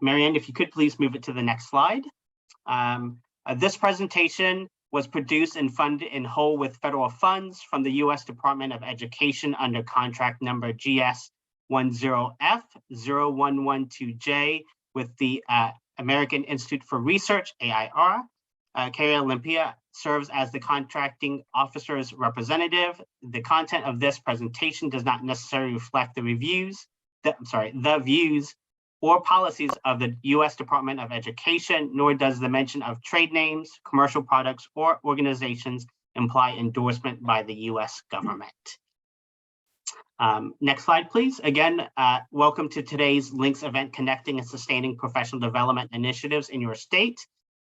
Mariann, if you could please move it to the next slide. This presentation was produced and funded in whole with federal funds from the U.S. Department of Education under contract number GS10F0112J with the American Institute for Research, AIR. Carrie Olympia serves as the contracting officer's representative. The content of this presentation does not necessarily reflect the views or policies of the U.S. Department of Education, nor does the mention of trade names, commercial products, or organizations imply endorsement by the U.S. government. Next slide, please. Again, welcome to today's Links event, Connecting and Sustaining Professional Development Initiatives in Your State.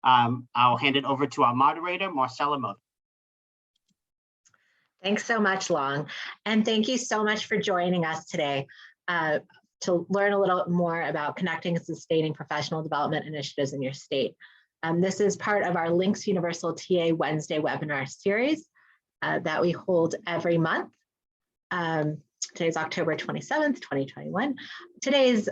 I'll hand it over to our moderator, Marcella Moda. Thanks so much, Long. And thank you so much for joining us today to learn a little more about connecting and sustaining professional development initiatives in your state. This is part of our Links Universal TA Wednesday webinar series that we hold every month. Today's October 27th, 2021. Today's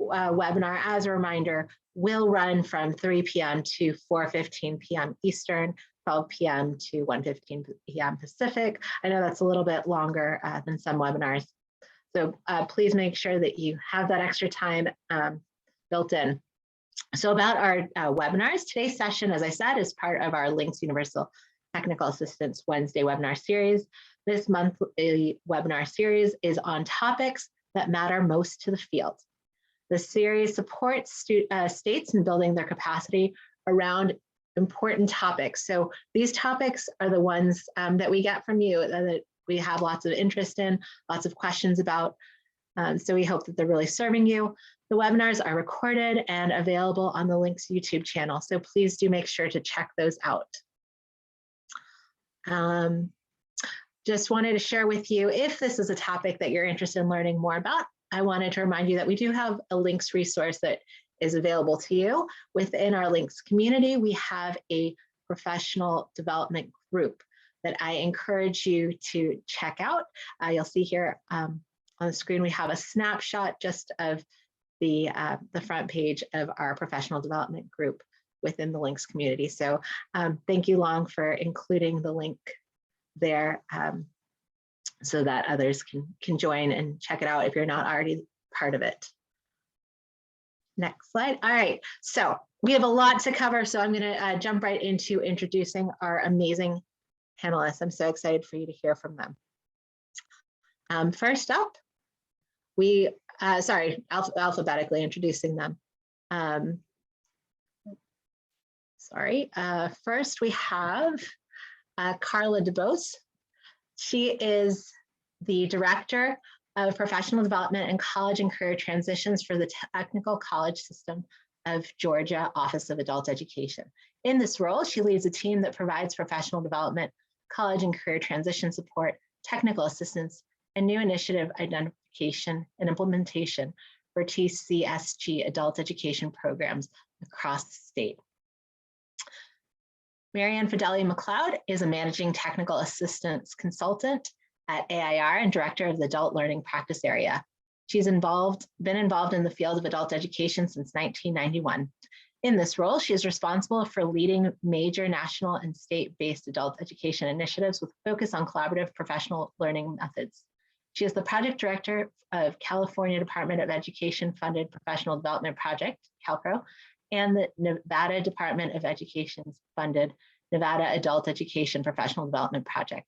webinar, as a reminder, will run from 3 p.m. to 4:15 p.m. Eastern, 12 p.m. to 1:15 p.m. Pacific. I know that's a little bit longer than some webinars. So please make sure that you have that extra time built in. So about our webinars, today's session, as I said, is part of our Links Universal Technical Assistance Wednesday webinar series. This monthly webinar series is on topics that matter most to the field. The series supports states in building their capacity around important topics. So these topics are the ones that we get from you that we have lots of interest in, lots of questions about. So we hope that they're really serving you. The webinars are recorded and available on the Links YouTube channel. So please do make sure to check those out. Just wanted to share with you, if this is a topic that you're interested in learning more about, I wanted to remind you that we do have a Links resource that is available to you. Within our Links community, we have a professional development group that I encourage you to check out. You'll see here on the screen, we have a snapshot just of the front page of our professional development group within the Links community. So thank you, Long, for including the link there so that others can join and check it out if you're not already part of it. Next slide. All right, so we have a lot to cover, so I'm gonna jump right into introducing our amazing panelists. I'm so excited for you to hear from them. First up, alphabetically introducing them. First we have Carla DeBose. She is the Director of Professional Development and College and Career Transitions for the Technical College System of Georgia Office of Adult Education. In this role, she leads a team that provides professional development, college and career transition support, technical assistance, and new initiative identification and implementation for TCSG adult education programs across the state. Mariann Fedele-McLeod is a managing technical assistance consultant at AIR and director of the adult learning practice area. She's been involved in the field of adult education since 1991. In this role, she is responsible for leading major national and state-based adult education initiatives with focus on collaborative professional learning methods. She is the project director of California Department of Education funded Professional Development Project, CalPro, and the Nevada Department of Education's funded Nevada Adult Education Professional Development Project.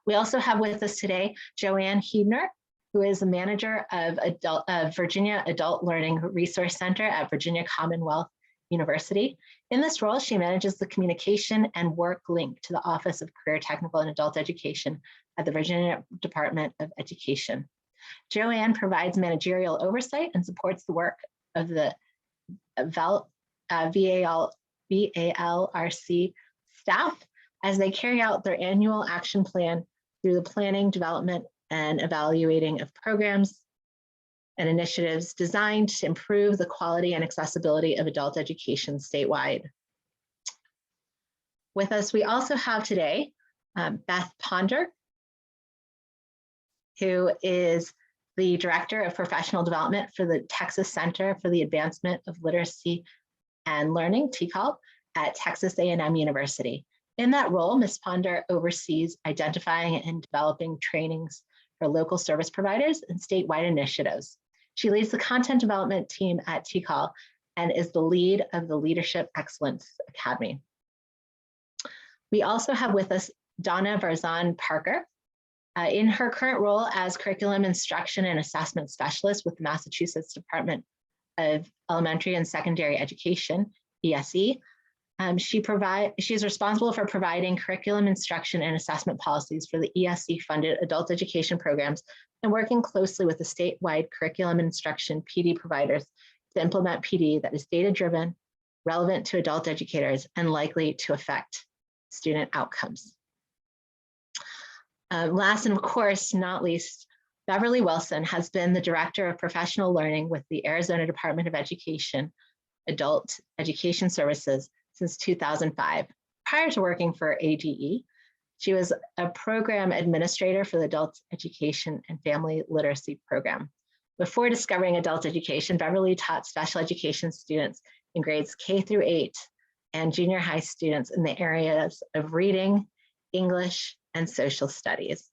We also have with us today Joanne Huebner, who is the manager of Virginia Adult Learning Resource Center at Virginia Commonwealth University. In this role, she manages the communication and work linked to the Office of Career, Technical, and Adult Education at the Virginia Department of Education. Joanne provides managerial oversight and supports the work of the VALRC staff as they carry out their annual action plan through the planning, development, and evaluating of programs and initiatives designed to improve the quality and accessibility of adult education statewide. With us, we also have today Beth Ponder, who is the Director of Professional Development for the Texas Center for the Advancement of Literacy and Learning, TCAL, at Texas A&M University. In that role, Ms. Ponder oversees identifying and developing trainings for local service providers and statewide initiatives. She leads the content development team at TCAL and is the lead of the Leadership Excellence Academy. We also have with us Donna Varzan-Parker. In her current role as Curriculum Instruction and Assessment Specialist with the Massachusetts Department of Elementary and Secondary Education, ESE, she is responsible for providing curriculum instruction and assessment policies for the ESE-funded adult education programs and working closely with the statewide curriculum instruction PD providers to implement PD that is data-driven, relevant to adult educators, and likely to affect student outcomes. Last and of course not least, Beverly Wilson has been the Director of Professional Learning with the Arizona Department of Education, Adult Education Services since 2005. Prior to working for ADE, she was a program administrator for the Adult Education and Family Literacy Program. Before discovering adult education, Beverly taught special education students in grades K through 8 and junior high students in the areas of reading, English, and social studies.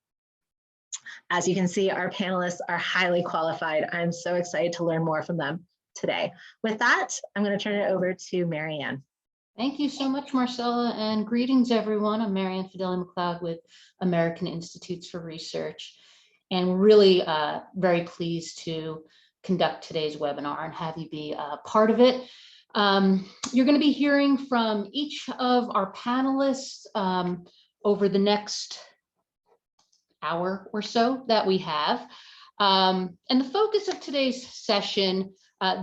As you can see, our panelists are highly qualified. I'm so excited to learn more from them today. With that, I'm going to turn it over to Mariann. Thank you so much, Marcella, and greetings, everyone. I'm Mariann Fedele-McLeod with American Institutes for Research, and really very pleased to conduct today's webinar and have you be a part of it. You're going to be hearing from each of our panelists over the next hour or so that we have. And the focus of today's session,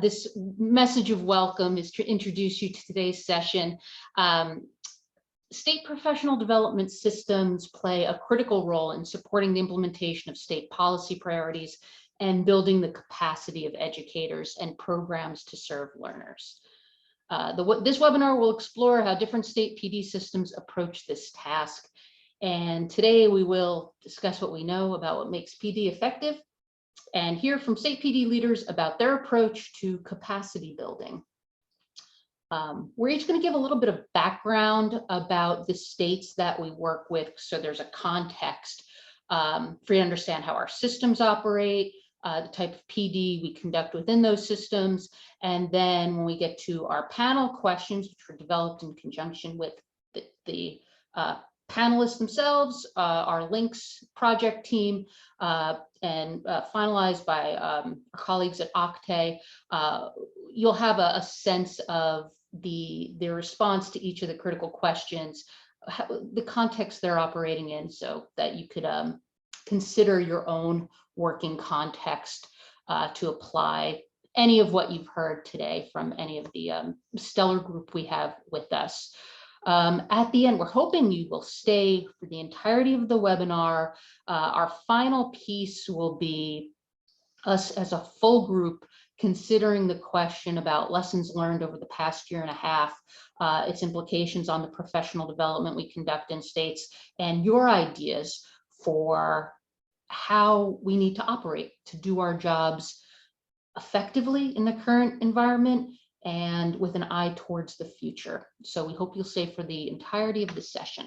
this message of welcome, is to introduce you to today's session. State professional development systems play a critical role in supporting the implementation of state policy priorities and building the capacity of educators and programs to serve learners. This webinar will explore how different state PD systems approach this task. And today we will discuss what we know about what makes PD effective and hear from state PD leaders about their approach to capacity building. We're each going to give a little bit of background about the states that we work with, so there's a context for you to understand how our systems operate, the type of PD we conduct within those systems, and then when we get to our panel questions, which were developed in conjunction with the panelists themselves, our links project team, and finalized by our colleagues at Octave, you'll have a sense of the response to each of the critical questions, the context they're operating in, so that you could consider your own working context to apply any of what you've heard today from any of the stellar group we have with us. At the end, we're hoping you will stay for the entirety of the webinar. Our final piece will be us as a full group considering the question about lessons learned over the past year and a half, its implications on the professional development we conduct in states, and your ideas for how we need to operate to do our jobs effectively in the current environment and with an eye towards the future. So we hope you'll stay for the entirety of the session.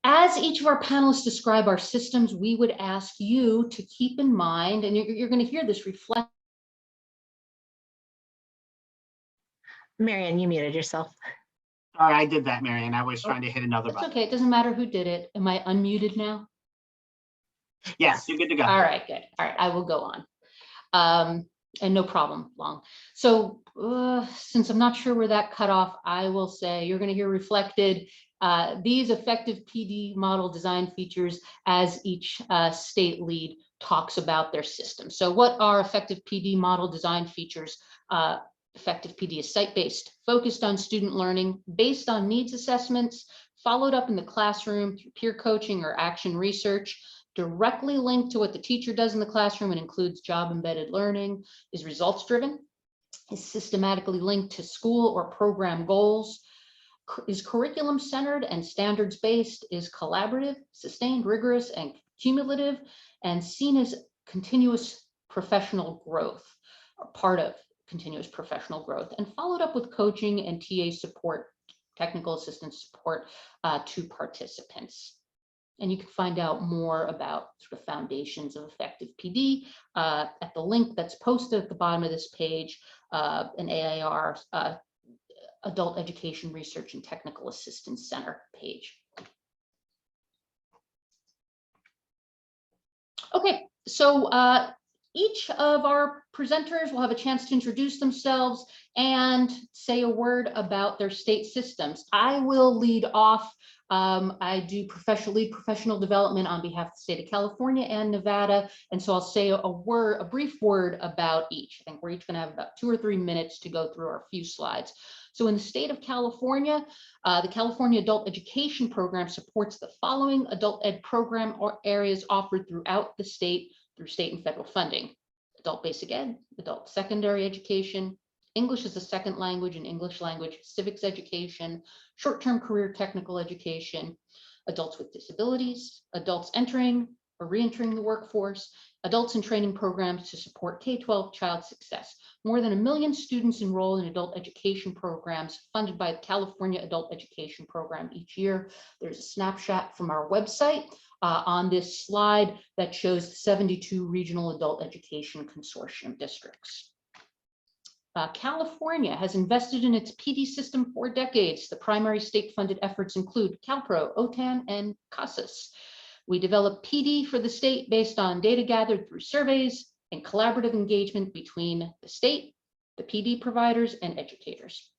As each of our panelists describe our systems, we would ask you to keep in mind, and you're going to hear this reflect. Mariann, you muted yourself. Sorry, I did that, Mariann. I was trying to hit another button. Okay, it doesn't matter who did it. Am I unmuted now? Yes, you're good to go. All right, good. All right, I will go on. And no problem, Long. So since I'm not sure where that cut off, I will say you're going to hear reflected these effective PD model design features as each state lead talks about their system. So what are effective PD model design features? Effective PD is site-based, focused on student learning, based on needs assessments, followed up in the classroom through peer coaching or action research, directly linked to what the teacher does in the classroom and includes job-embedded learning, is results-driven, is systematically linked to school or program goals, is curriculum-centered and standards-based, is collaborative, sustained, rigorous, and cumulative and seen as continuous professional growth, or part of continuous professional growth, and followed up with coaching and TA support, technical assistance support to participants. And you can find out more about sort of foundations of effective PD at the link that's posted at the bottom of this page, an AIR Adult Education Research and Technical Assistance Center page. Okay, so each of our presenters will have a chance to introduce themselves and say a word about their state systems. I will lead off. I do professional development on behalf of the state of California and Nevada, and so I'll say a brief word about each. I think we're each going to have about 2 or 3 minutes to go through our few slides. So in the state of California, the California Adult Education Program supports the following adult ed program or areas offered throughout the state through state and federal funding: adult basic ed, adult secondary education, English as a second language and English language civics education, short-term career technical education, adults with disabilities, adults entering or re-entering the workforce, adults in training programs to support K-12 child success. More than 1 million students enroll in adult education programs funded by the California Adult Education Program each year. There's a snapshot from our website on this slide that shows 72 regional adult education consortium districts. California has invested in its PD system for decades. The primary state-funded efforts include CalPro, OTAN, and CASAS. We develop PD for the state based on data gathered through surveys and collaborative engagement between the state, the PD providers, and educators.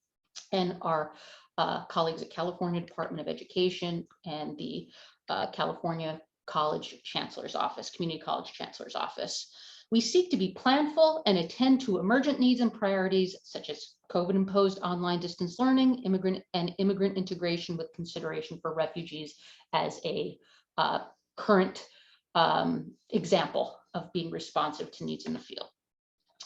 And our colleagues at California Department of Education and the California College Chancellor's Office, Community College Chancellor's Office. We seek to be planful and attend to emergent needs and priorities such as COVID-imposed online distance learning, immigrant integration with consideration for refugees as a current example of being responsive to needs in the field.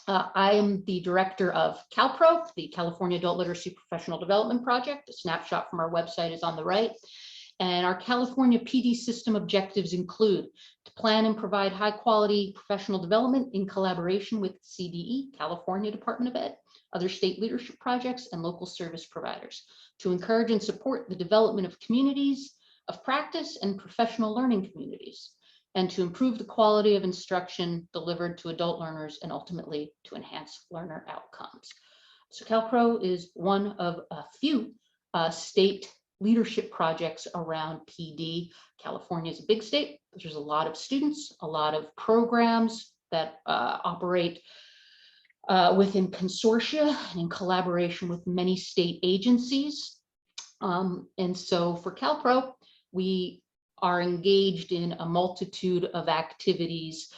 I am the director of CalPro, the California Adult Literacy Professional Development Project. A snapshot from our website is on the right. And our California PD system objectives include to plan and provide high quality professional development in collaboration with CDE, California Department of Ed, other state leadership projects, and local service providers, to encourage and support the development of communities of practice and professional learning communities, and to improve the quality of instruction delivered to adult learners and ultimately to enhance learner outcomes. So CalPro is one of a few state leadership projects around PD. California is a big state. There's a lot of students, a lot of programs that operate within consortia and in collaboration with many state agencies. And so for CalPro, we are engaged in a multitude of activities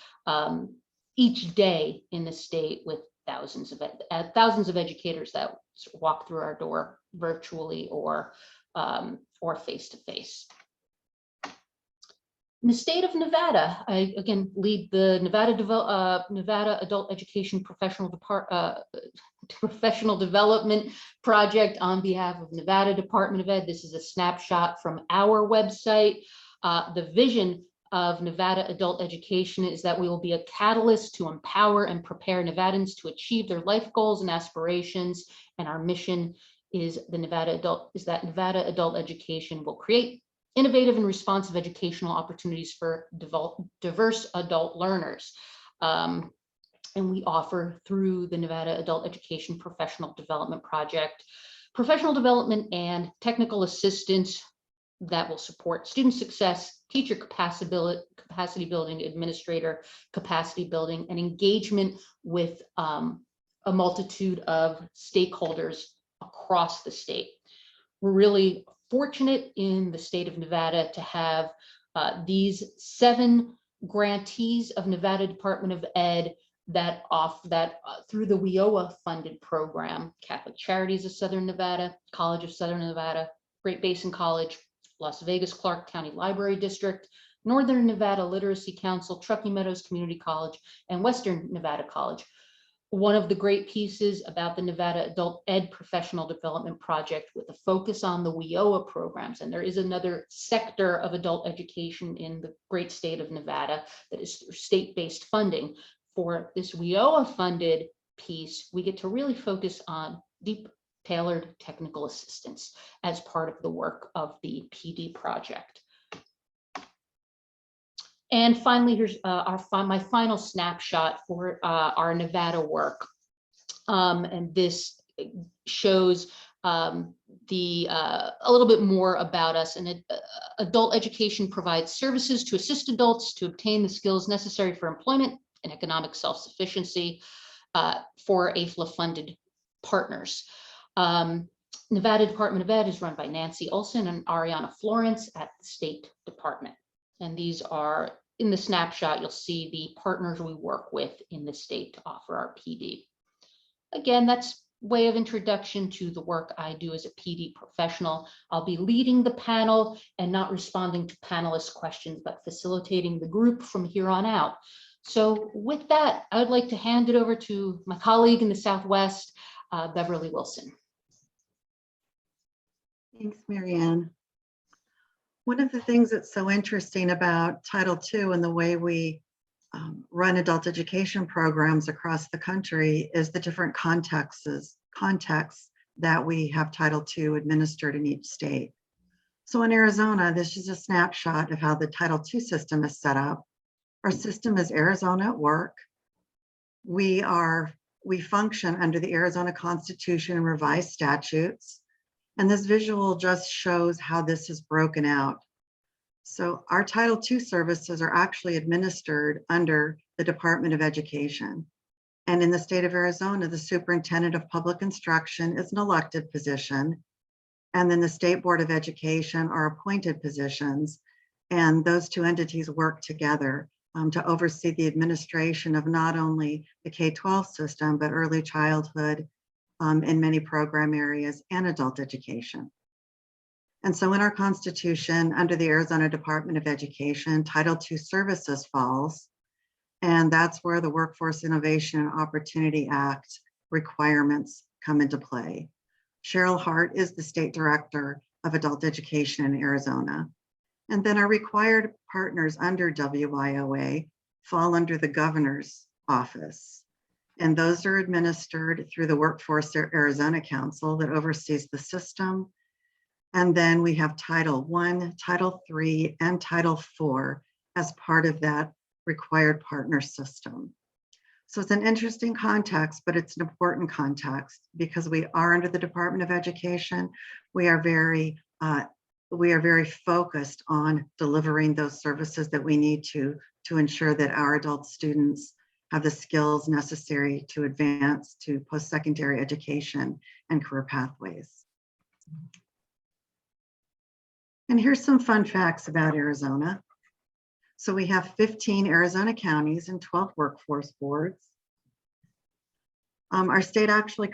each day in the state with thousands of educators that walk through our door virtually or face-to-face. In the state of Nevada, I again lead the Nevada Adult Education Professional Development Project on behalf of Nevada Department of Ed. This is a snapshot from our website. The vision of Nevada adult education is that we will be a catalyst to empower and prepare Nevadans to achieve their life goals and aspirations. And our mission is that Nevada adult education will create innovative and responsive educational opportunities for diverse adult learners. And we offer through the Nevada Adult Education Professional Development Project, professional development and technical assistance that will support student success, teacher capacity building, administrator capacity building, and engagement with a multitude of stakeholders across the state. We're really fortunate in the state of Nevada to have these 7 grantees of Nevada Department of Ed that through the WIOA funded program: Catholic Charities of Southern Nevada, College of Southern Nevada, Great Basin College, Las Vegas Clark County Library District, Northern Nevada Literacy Council, Truckee Meadows Community College, and Western Nevada College. one of the great pieces about the Nevada Adult Ed Professional Development Project with a focus on the WIOA programs. And there is another sector of adult education in the great state of Nevada that is state-based funding. For this WIOA funded piece, we get to really focus on deep tailored technical assistance as part of the work of the PD project. And finally, here's my final snapshot for our Nevada work. And this shows a little bit more about us. And adult education provides services to assist adults to obtain the skills necessary for employment and economic self-sufficiency for AFLA-funded partners. Nevada Department of Ed is run by Nancy Olson and Ariana Florence at the State Department. And these are, in the snapshot, you'll see the partners we work with in the state to offer our PD. Again, that's way of introduction to the work I do as a PD professional. I'll be leading the panel and not responding to panelists' questions, but facilitating the group from here on out. So with that, I would like to hand it over to my colleague in the Southwest, Beverly Wilson. Thanks, Mariann. One of the things that's so interesting about Title II and the way we run adult education programs across the country is the different contexts that we have Title II administered in each state. So in Arizona, this is a snapshot of how the Title II system is set up. Our system is Arizona at work. We function under the Arizona Constitution and revised statutes. And this visual just shows how this is broken out. So our Title II services are actually administered under the Department of Education. And in the state of Arizona, the Superintendent of Public Instruction is an elected position. And then the State Board of Education are appointed positions. And those two entities work together to oversee the administration of not only the K-12 system, but early childhood in many program areas and adult education. And so in our Constitution, under the Arizona Department of Education, Title II services falls, and that's where the Workforce Innovation and Opportunity Act requirements come into play. Cheryl Hart is the State Director of Adult Education in Arizona. And then our required partners under WIOA fall under the Governor's office. And those are administered through the Workforce Arizona Council that oversees the system. And then we have Title I, Title III, and Title IV as part of that required partner system. So it's an interesting context, but it's an important context because we are under the Department of Education. We are very focused on delivering those services that we need to ensure that our adult students have the skills necessary to advance to post-secondary education and career pathways. And here's some fun facts about Arizona. So we have 15 Arizona counties and 12 workforce boards. Our state actually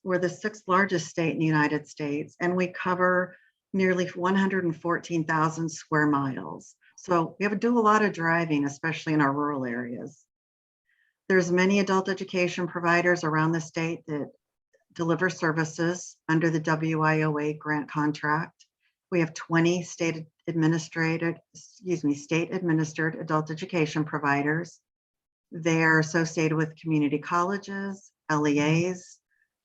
we're the 6th largest state in the United States, and we cover nearly 114,000 square miles. So we have to do a lot of driving, especially in our rural areas. There's many adult education providers around the state that deliver services under the WIOA grant contract. We have 20 state-administered adult education providers. They are associated with community colleges, LEAs,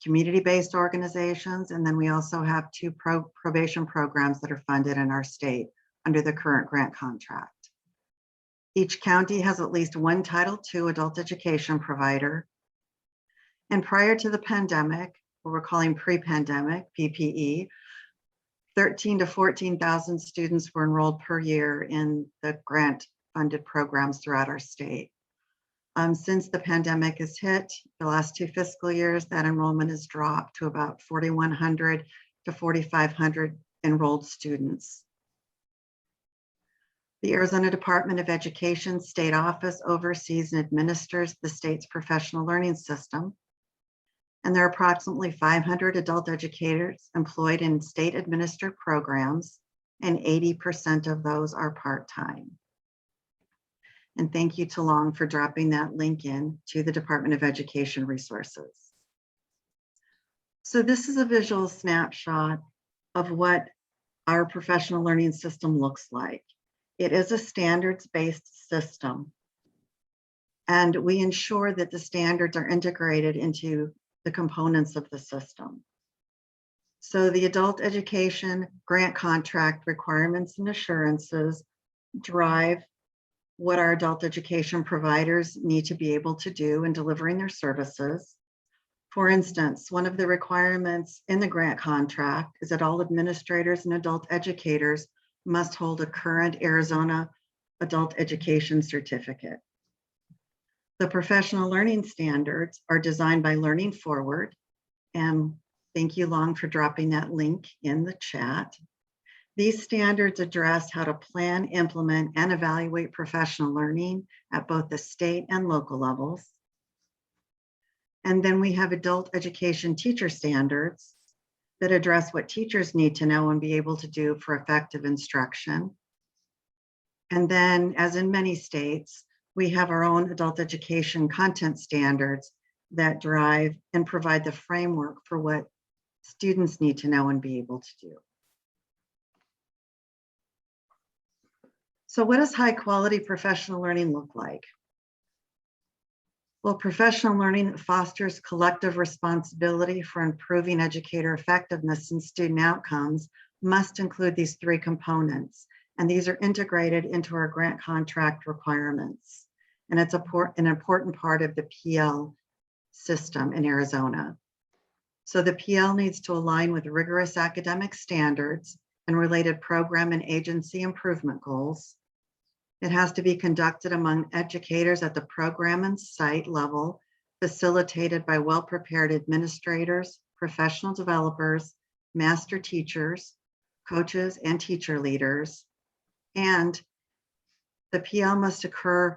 community-based organizations, and then we also have 2 probation programs that are funded in our state under the current grant contract. Each county has at least one Title II adult education provider. And prior to the pandemic, what we're calling pre-pandemic, PPE, 13,000 to 14,000 students were enrolled per year in the grant-funded programs throughout our state. Since the pandemic has hit, the last 2 fiscal years, that enrollment has dropped to about 4,100 to 4,500 enrolled students. The Arizona Department of Education State Office oversees and administers the state's professional learning system. And there are approximately 500 adult educators employed in state administered programs, and 80% of those are part-time. And thank you to Long for dropping that link in to the Department of Education resources. So this is a visual snapshot of what our professional learning system looks like. It is a standards-based system, and we ensure that the standards are integrated into the components of the system. So the adult education grant contract requirements and assurances drive what our adult education providers need to be able to do in delivering their services. For instance, one of the requirements in the grant contract is that all administrators and adult educators must hold a current Arizona adult education certificate. The professional learning standards are designed by Learning Forward, and thank you, Long, for dropping that link in the chat. These standards address how to plan, implement, and evaluate professional learning at both the state and local levels. And then we have adult education teacher standards that address what teachers need to know and be able to do for effective instruction. And then, as in many states, we have our own adult education content standards that drive and provide the framework for what students need to know and be able to do. So what does high quality professional learning look like? Well, professional learning fosters collective responsibility for improving educator effectiveness and student outcomes must include these three components, and these are integrated into our grant contract requirements. And it's an important part of the PL system in Arizona. So the PL needs to align with rigorous academic standards and related program and agency improvement goals. It has to be conducted among educators at the program and site level, facilitated by well-prepared administrators, professional developers, master teachers, coaches, and teacher leaders. And the PL must occur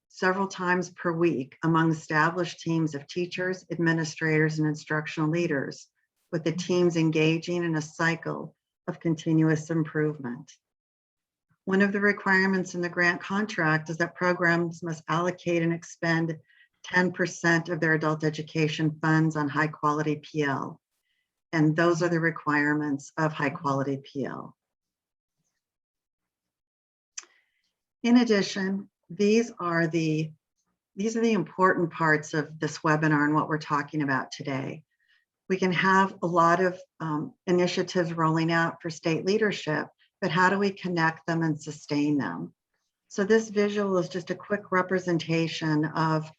several times per week among established teams of teachers, administrators, and instructional leaders, with the teams engaging in a cycle of continuous improvement. One of the requirements in the grant contract is that programs must allocate and expend 10% of their adult education funds on high quality PL. And those are the requirements of high quality PL. In addition, these are the important parts of this webinar and what we're talking about today. We can have a lot of initiatives rolling out for state leadership, but how do we connect them and sustain them? So this visual is just a quick representation of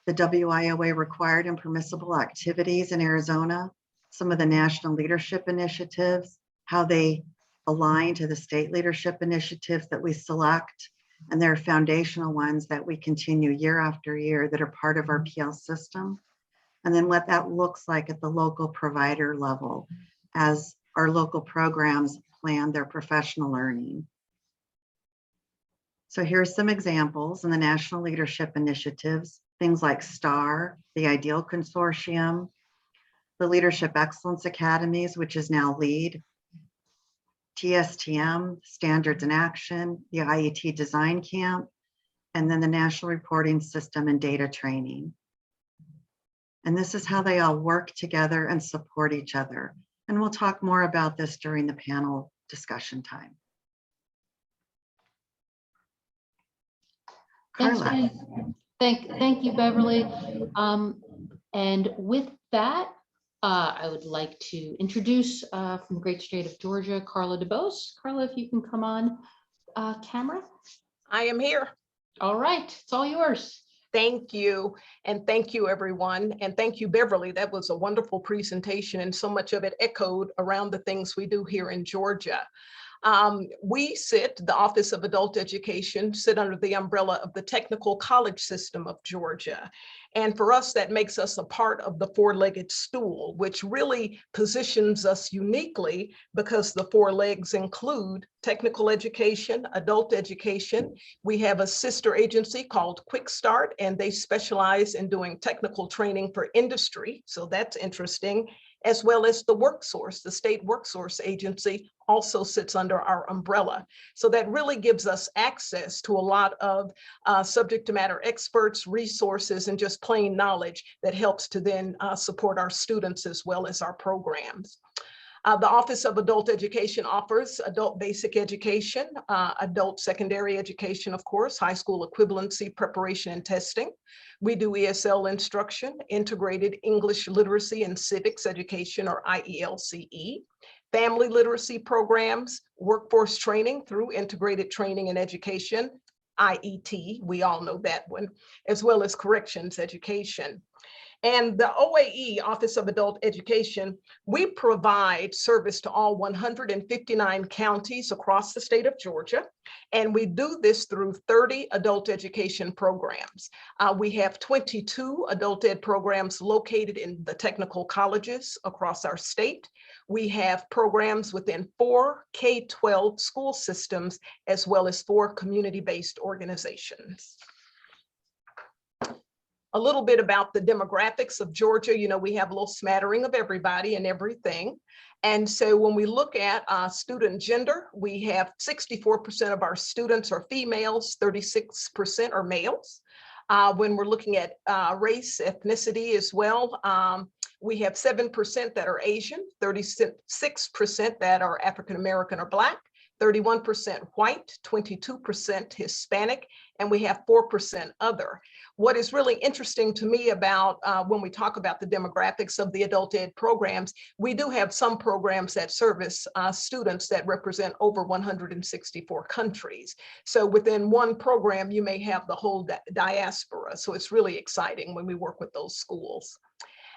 the WIOA required and permissible activities in Arizona, some of the national leadership initiatives, how they align to the state leadership initiatives that we select, and there are foundational ones that we continue year after year that are part of our PL system. And then what that looks like at the local provider level as our local programs plan their professional learning. So here's some examples in the national leadership initiatives, things like STAR, the IDEAL Consortium, the Leadership Excellence Academies, which is now LEAD, TSTM, Standards in Action, the IET Design Camp, and then the National Reporting System and Data Training. And this is how they all work together and support each other. And we'll talk more about this during the panel discussion time. Carla. Thank you, Beverly. And with that, I would like to introduce from the great state of Georgia, Carla DeBose. Carla, if you can come on camera. I am here. All right, it's all yours. Thank you. And thank you, everyone. And thank you, Beverly. That was a wonderful presentation, and so much of it echoed around the things we do here in Georgia. The Office of Adult Education, sit under the umbrella of the Technical College System of Georgia. And for us, that makes us a part of the four-legged stool, which really positions us uniquely because the four legs include technical education, adult education. We have a sister agency called Quick Start, and they specialize in doing technical training for industry. So that's interesting. as well as the WorkSource, the state WorkSource agency also sits under our umbrella. So that really gives us access to a lot of subject matter experts, resources, and just plain knowledge that helps to then support our students as well as our programs. The Office of Adult Education offers adult basic education, adult secondary education, of course, high school equivalency preparation and testing. We do ESL instruction, integrated English literacy and civics education, or IELCE, family literacy programs, workforce training through integrated training and education, IET, we all know that one, as well as corrections education. And the OAE, Office of Adult Education, we provide service to all 159 counties across the state of Georgia. And we do this through 30 adult education programs. We have 22 adult ed programs located in the technical colleges across our state. We have programs within 4 K-12 school systems, as well as 4 community-based organizations. A little bit about the demographics of Georgia. You know, we have a little smattering of everybody and everything. And so when we look at student gender, we have 64% of our students are females, 36% are males. When we're looking at race, ethnicity as well, we have 7% that are Asian, 36% that are African-American or Black, 31% white, 22% Hispanic, and we have 4% other. What is really interesting to me about when we talk about the demographics of the adult ed programs, we do have some programs that service students that represent over 164 countries. So within one program, you may have the whole diaspora. So it's really exciting when we work with those schools.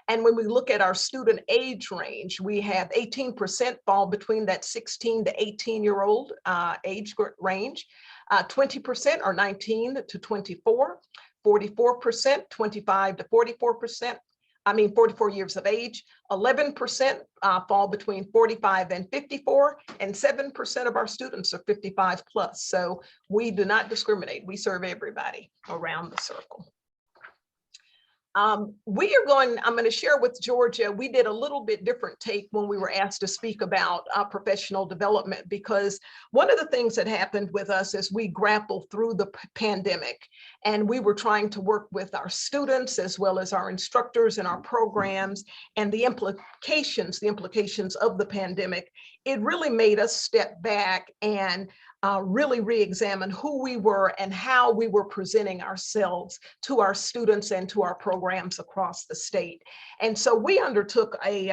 And when we look at our student age range, we have 18% fall between that 16 to 18-year-old age range. 20% are 19 to 24, 44%, 25 to 44%, 44 years of age, 11% fall between 45 and 54, and 7% of our students are 55 plus. So we do not discriminate. We serve everybody around the circle. I'm going to share with Georgia, we did a little bit different take when we were asked to speak about professional development, because one of the things that happened with us as we grappled through the pandemic, and we were trying to work with our students as well as our instructors and our programs, and the implications of the pandemic, it really made us step back and really re-examine who we were and how we were presenting ourselves to our students and to our programs across the state. And so we undertook a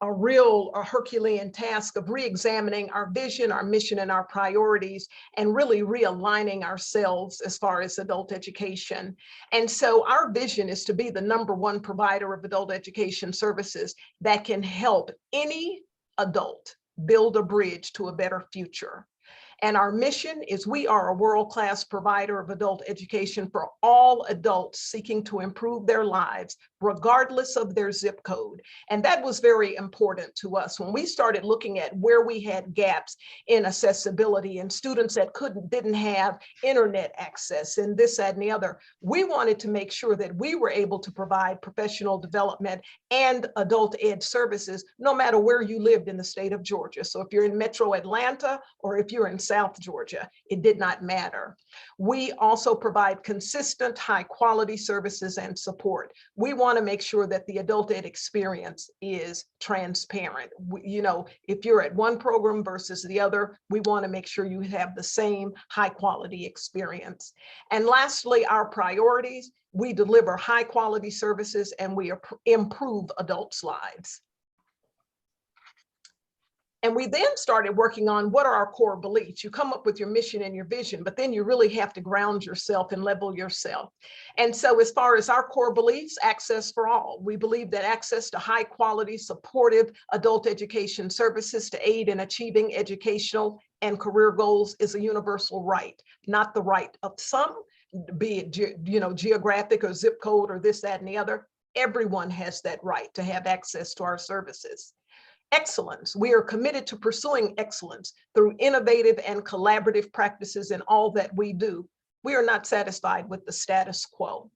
real Herculean task of re-examining our vision, our mission, and our priorities, and really realigning ourselves as far as adult education. And so our vision is to be the #1 provider of adult education services that can help any adult build a bridge to a better future. And our mission is we are a world-class provider of adult education for all adults seeking to improve their lives, regardless of their zip code. And that was very important to us when we started looking at where we had gaps in accessibility and students that didn't have internet access and this, that, and the other. We wanted to make sure that we were able to provide professional development and adult ed services, no matter where you lived in the state of Georgia. So if you're in Metro Atlanta or if you're in South Georgia, it did not matter. We also provide consistent, high quality services and support. We want to make sure that the adult ed experience is transparent. If you're at one program versus the other, we want to make sure you have the same high quality experience. And lastly, our priorities, we deliver high quality services and we improve adults' lives. And we then started working on what are our core beliefs. You come up with your mission and your vision, but then you really have to ground yourself and level yourself. And so as far as our core beliefs, access for all. We believe that access to high quality, supportive adult education services to aid in achieving educational and career goals is a universal right, not the right of some, be it geographic or zip code or this, that, and the other. Everyone has that right to have access to our services. Excellence. We are committed to pursuing excellence through innovative and collaborative practices in all that we do. We are not satisfied with the status quo.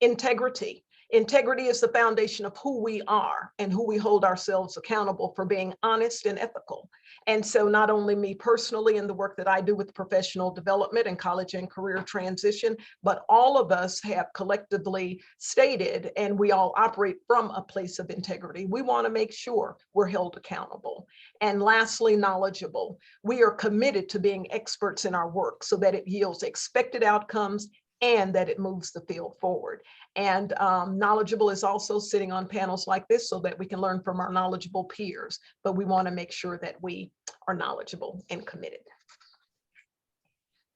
Integrity. Integrity is the foundation of who we are and who we hold ourselves accountable for being honest and ethical. And so not only me personally in the work that I do with professional development and college and career transition, but all of us have collectively stated, and we all operate from a place of integrity. We want to make sure we're held accountable. And lastly, knowledgeable. We are committed to being experts in our work so that it yields expected outcomes and that it moves the field forward. And knowledgeable is also sitting on panels like this so that we can learn from our knowledgeable peers, but we want to make sure that we are knowledgeable and committed.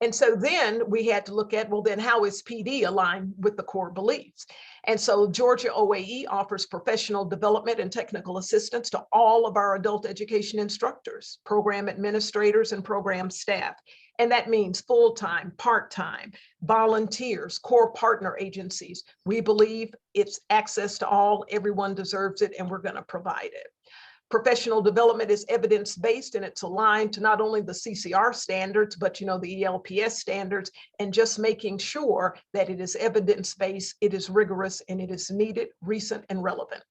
And so then we had to look at, well, then how is PD aligned with the core beliefs? And so Georgia OAE offers professional development and technical assistance to all of our adult education instructors, program administrators, and program staff. And that means full-time, part-time, volunteers, core partner agencies. We believe it's access to all, everyone deserves it, and we're going to provide it. Professional development is evidence-based, and it's aligned to not only the CCR standards, but the ELPS standards, and just making sure that it is evidence-based, it is rigorous, and it is needed, recent, and relevant.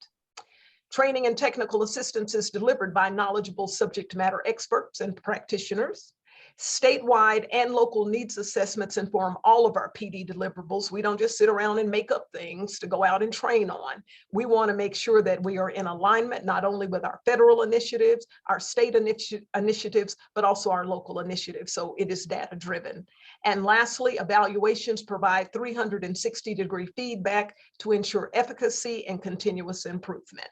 Training and technical assistance is delivered by knowledgeable subject matter experts and practitioners. Statewide and local needs assessments inform all of our PD deliverables. We don't just sit around and make up things to go out and train on. We want to make sure that we are in alignment, not only with our federal initiatives, our state initiatives, but also our local initiatives. So it is data driven. And lastly, evaluations provide 360-degree feedback to ensure efficacy and continuous improvement.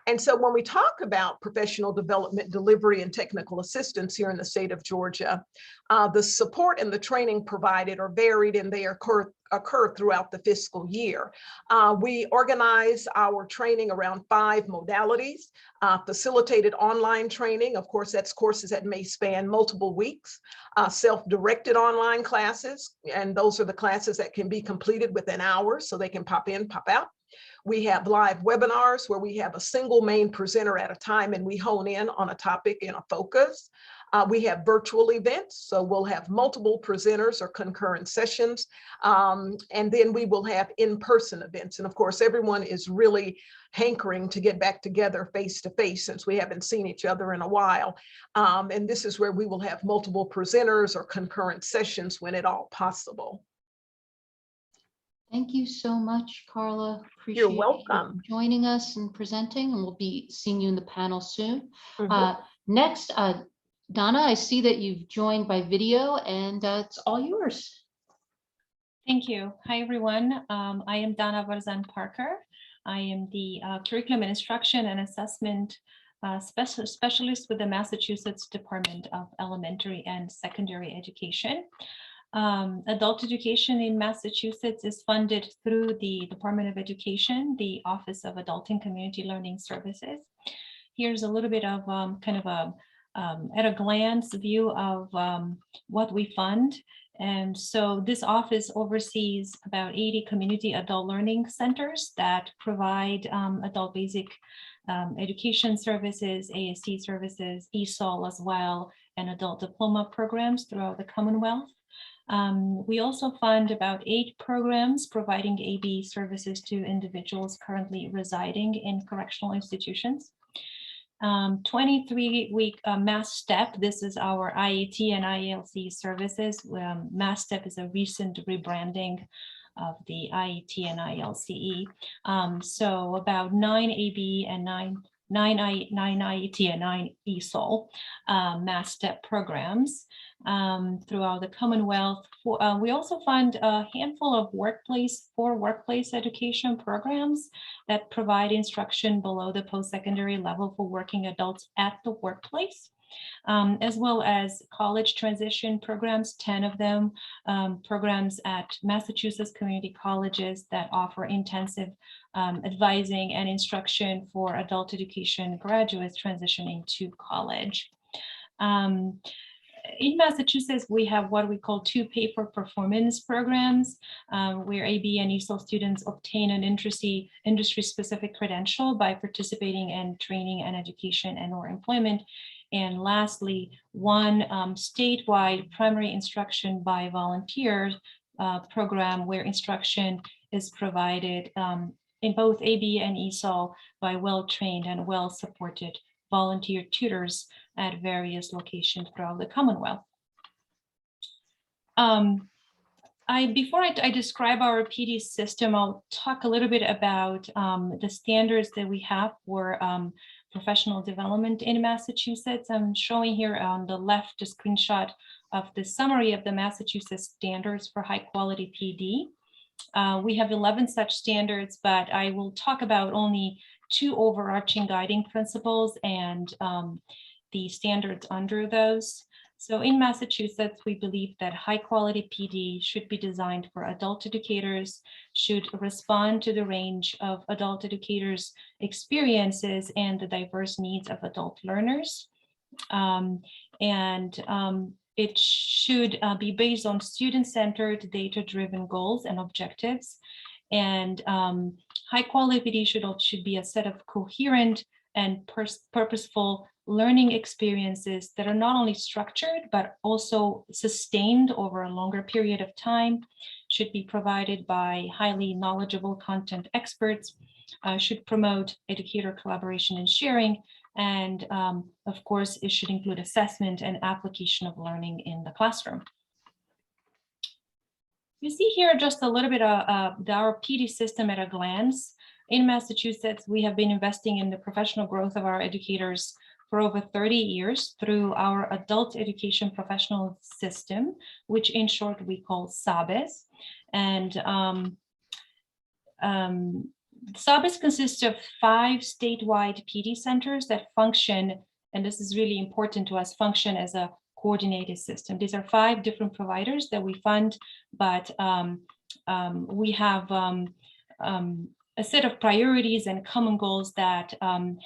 And so when we talk about professional development, delivery, and technical assistance here in the state of Georgia, the support and the training provided are varied, and they occur throughout the fiscal year. We organize our training around 5 modalities. Facilitated online training, of course, that's courses that may span multiple weeks. Self-directed online classes, and those are the classes that can be completed within hours, so they can pop in, pop out. We have live webinars where we have a single main presenter at a time, and we hone in on a topic and a focus. We have virtual events, so we'll have multiple presenters or concurrent sessions. And then we will have in-person events. And of course, everyone is really hankering to get back together face to face since we haven't seen each other in a while. And this is where we will have multiple presenters or concurrent sessions when at all possible. Thank you so much, Carla. Appreciate You're welcome. you joining us and presenting, and we'll be seeing you in the panel soon. Mm-hmm. Next, Donna, I see that you've joined by video, and it's all yours. Thank you. Hi, everyone. I am Donna Varzan-Parker. I am the Curriculum and Instruction and Assessment Specialist with the Massachusetts Department of Elementary and Secondary Education. Adult education in Massachusetts is funded through the Department of Education, the Office of Adult and Community Learning Services. Here's a little bit of kind of a at a glance view of what we fund. And so this office oversees about 80 community adult learning centers that provide adult basic education services, ASD services, ESOL as well, and adult diploma programs throughout the Commonwealth. We also fund about 8 programs providing AB services to individuals currently residing in correctional institutions. 23-week Mass STEP. This is our IET and IELC services. Mass STEP is a recent rebranding of the IET and IELCE. So about 9 AB and 9 IET and 9 ESOL Mass STEP programs throughout the Commonwealth. We also fund a handful of workplace education programs that provide instruction below the post-secondary level for working adults at the workplace, as well as college transition programs, 10 of them, programs at Massachusetts community colleges that offer intensive advising and instruction for adult education graduates transitioning to college. In Massachusetts, we have what we call 2 pay-for-performance programs, where AB and ESOL students obtain an industry-specific credential by participating in training and education and or employment. And lastly, 1 statewide primary instruction by volunteers program where instruction is provided in both AB and ESOL by well-trained and well-supported volunteer tutors at various locations throughout the Commonwealth. Before I describe our PD system, I'll talk a little bit about the standards that we have for professional development in Massachusetts. I'm showing here on the left a screenshot of the summary of the Massachusetts standards for high quality PD. We have 11 such standards, but I will talk about only 2 overarching guiding principles and the standards under those. So in Massachusetts, we believe that high quality PD should be designed for adult educators, should respond to the range of adult educators' experiences and the diverse needs of adult learners. It should be based on student-centered, data-driven goals and objectives. And high quality PD should be a set of coherent and purposeful learning experiences that are not only structured, but also sustained over a longer period of time, should be provided by highly knowledgeable content experts, should promote educator collaboration and sharing, and of course, it should include assessment and application of learning in the classroom. You see here just a little bit of our PD system at a glance. In Massachusetts, we have been investing in the professional growth of our educators for over 30 years through our adult education professional system, which in short we call SABES. And SABES consists of 5 statewide PD centers that function, and this is really important to us, function as a coordinated system. These are 5 different providers that we fund, but we have a set of priorities and common goals that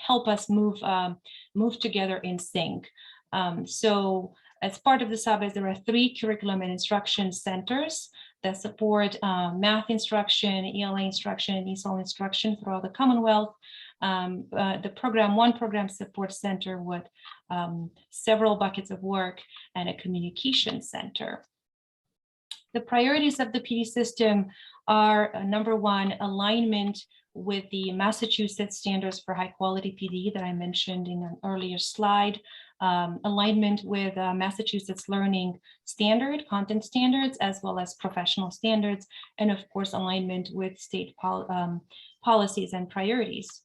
help us move together in sync. So as part of the SABES, there are 3 curriculum and instruction centers that support math instruction, ELA instruction, and ESOL instruction throughout the Commonwealth. One program support center with several buckets of work and a communication center. The priorities of the PD system are number 1, alignment with the Massachusetts standards for high quality PD that I mentioned in an earlier slide, alignment with Massachusetts learning standard, content standards, as well as professional standards, and of course, alignment with state policies and priorities.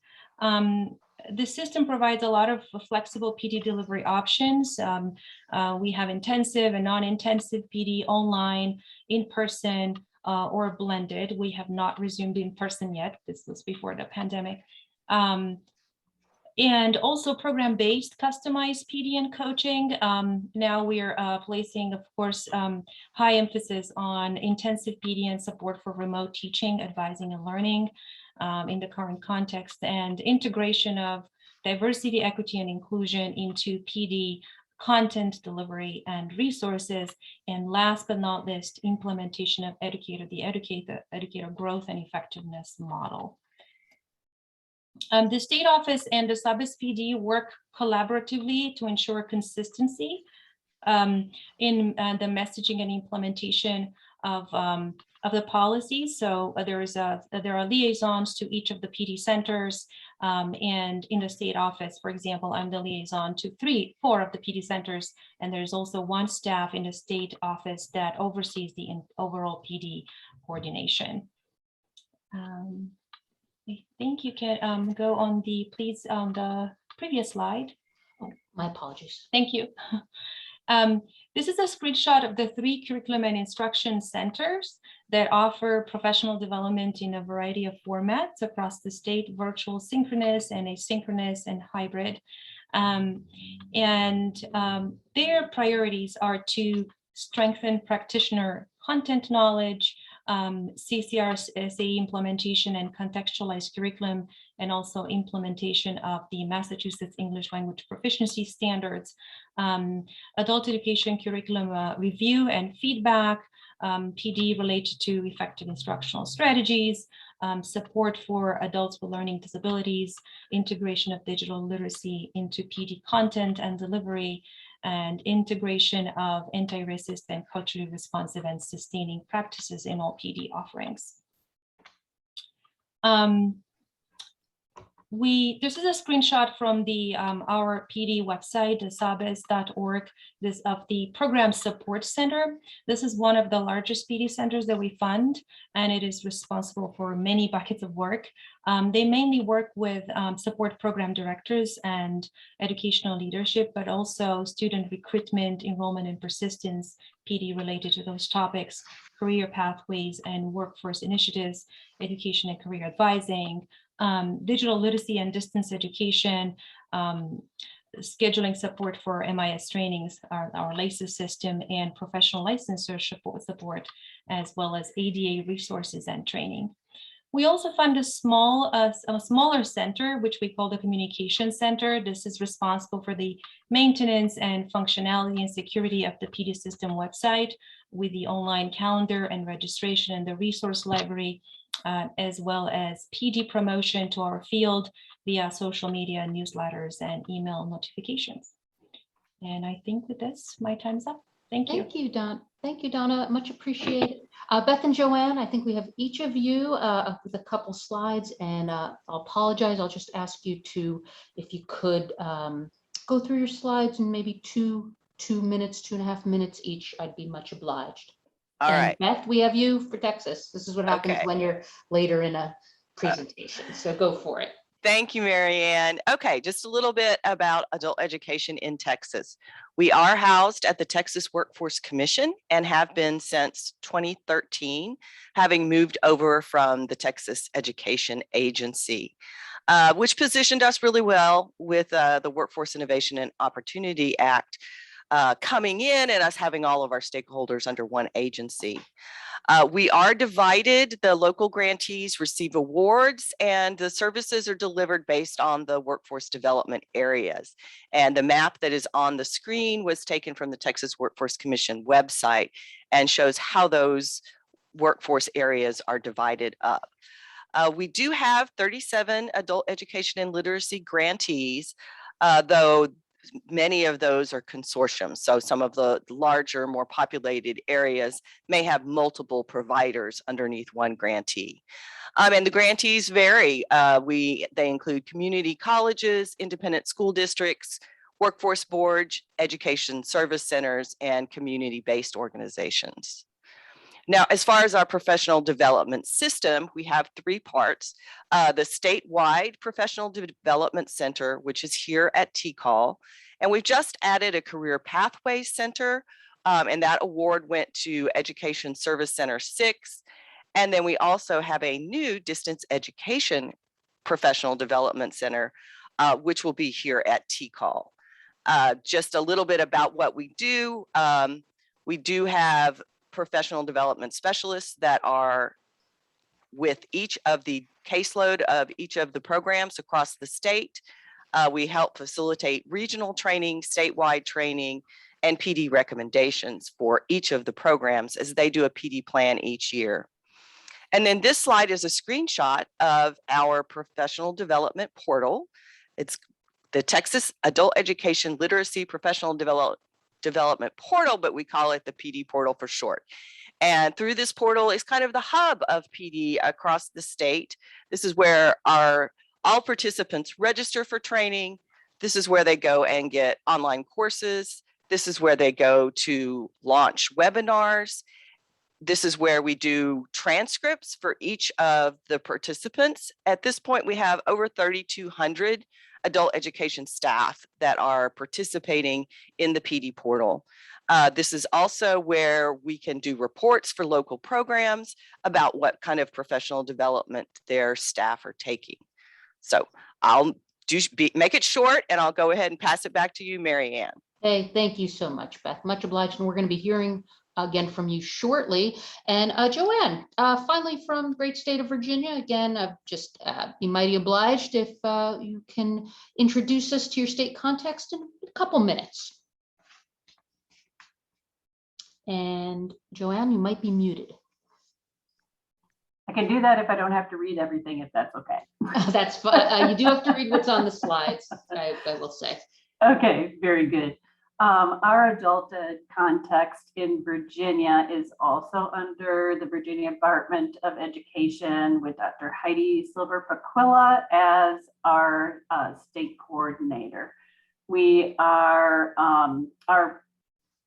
The system provides a lot of flexible PD delivery options. We have intensive and non-intensive PD online, in person, or blended. We have not resumed in person yet. This was before the pandemic. And also program-based customized PD and coaching. Now we are placing, of course, high emphasis on intensive PD and support for remote teaching, advising, and learning in the current context, and integration of diversity, equity, and inclusion into PD content delivery and resources. And last but not least, implementation of the educator growth and effectiveness model. The state office and the SABES PD work collaboratively to ensure consistency in the messaging and implementation of the policy. So there are liaisons to each of the PD centers, and in the state office, for example, I'm the liaison to 4 of the PD centers, and there's also 1 staff in the state office that oversees the overall PD coordination. I think you can go on please, on the previous slide. Oh, my apologies. Thank you. This is a screenshot of the 3 curriculum and instruction centers that offer professional development in a variety of formats across the state: virtual, synchronous, and asynchronous, and hybrid. Their priorities are to strengthen practitioner content knowledge, CCR SAE implementation and contextualized curriculum, and also implementation of the Massachusetts English Language Proficiency Standards, adult education curriculum review and feedback, PD related to effective instructional strategies, support for adults with learning disabilities, integration of digital literacy into PD content and delivery, and integration of anti-racist and culturally responsive and sustaining practices in all PD offerings. This is a screenshot from the our PD website, sabes.org, this of the Program Support Center. This is one of the largest PD centers that we fund, and it is responsible for many buckets of work. They mainly work with support program directors and educational leadership, but also student recruitment, enrollment, and persistence PD related to those topics, career pathways and workforce initiatives, education and career advising, digital literacy and distance education, scheduling support for MIS trainings, our LACES system, and professional licensure support, as well as ADA resources and training. We also fund a smaller center, which we call the Communication Center. This is responsible for the maintenance and functionality and security of the PD system website, with the online calendar and registration and the resource library, as well as PD promotion to our field via social media, newsletters, and email notifications. And I think with this, my time's up. Thank you. Thank you, Don. Thank you, Donna. Much appreciated. Beth and Joanne, I think we have each of you with a couple slides, and I'll apologize. I'll just ask you to, if you could go through your slides in maybe 2.5 minutes each. I'd be much obliged. All and right. Beth, we have you for Texas. This is what happens Okay. when you're later in a presentation. So go for it. Thank you, Mariann. Okay, just a little bit about adult education in Texas. We are housed at the Texas Workforce Commission and have been since 2013, having moved over from the Texas Education Agency, which positioned us really well with the Workforce Innovation and Opportunity Act coming in and us having all of our stakeholders under one agency. We are divided. The local grantees receive awards, and the services are delivered based on the workforce development areas. And the map that is on the screen was taken from the Texas Workforce Commission website and shows how those workforce areas are divided up. We do have 37 adult education and literacy grantees, though many of those are consortiums. So some of the larger, more populated areas may have multiple providers underneath one grantee. And the grantees vary. They include community colleges, independent school districts, workforce boards, education service centers, and community-based organizations. Now, as far as our professional development system, we have 3 parts. The statewide Professional Development Center, which is here at TCAL, and we've just added a Career Pathways Center, and that award went to Education Service Center 6. And then we also have a new Distance Education Professional Development Center, which will be here at TCAL. Just a little bit about what we do. We do have professional development specialists that are with each of the caseload of each of the programs across the state. We help facilitate regional training, statewide training, and PD recommendations for each of the programs as they do a PD plan each year. And then this slide is a screenshot of our professional development portal. It's the Texas Adult Education Literacy Professional Development Portal, but we call it the PD portal for short. And through this portal is kind of the hub of PD across the state. This is where all participants register for training. This is where they go and get online courses. This is where they go to launch webinars. This is where we do transcripts for each of the participants. At this point, we have over 3,200 adult education staff that are participating in the PD portal. This is also where we can do reports for local programs about what kind of professional development their staff are taking. So I'll make it short, and I'll go ahead and pass it back to you, Mariann. Hey, thank you so much, Beth. Much obliged. And we're going to be hearing again from you shortly. And Joanne, finally from the great state of Virginia, again, just be mighty obliged if you can introduce us to your state context in a couple minutes. And Joanne, you might be muted. I can do that if I don't have to read everything, if that's okay. That's fine. You do have to read what's on the slides, I will say. Okay, very good. Our adult ed context in Virginia is also under the Virginia Department of Education with Dr. Heidi Silver-Paquilla as our state coordinator. We are our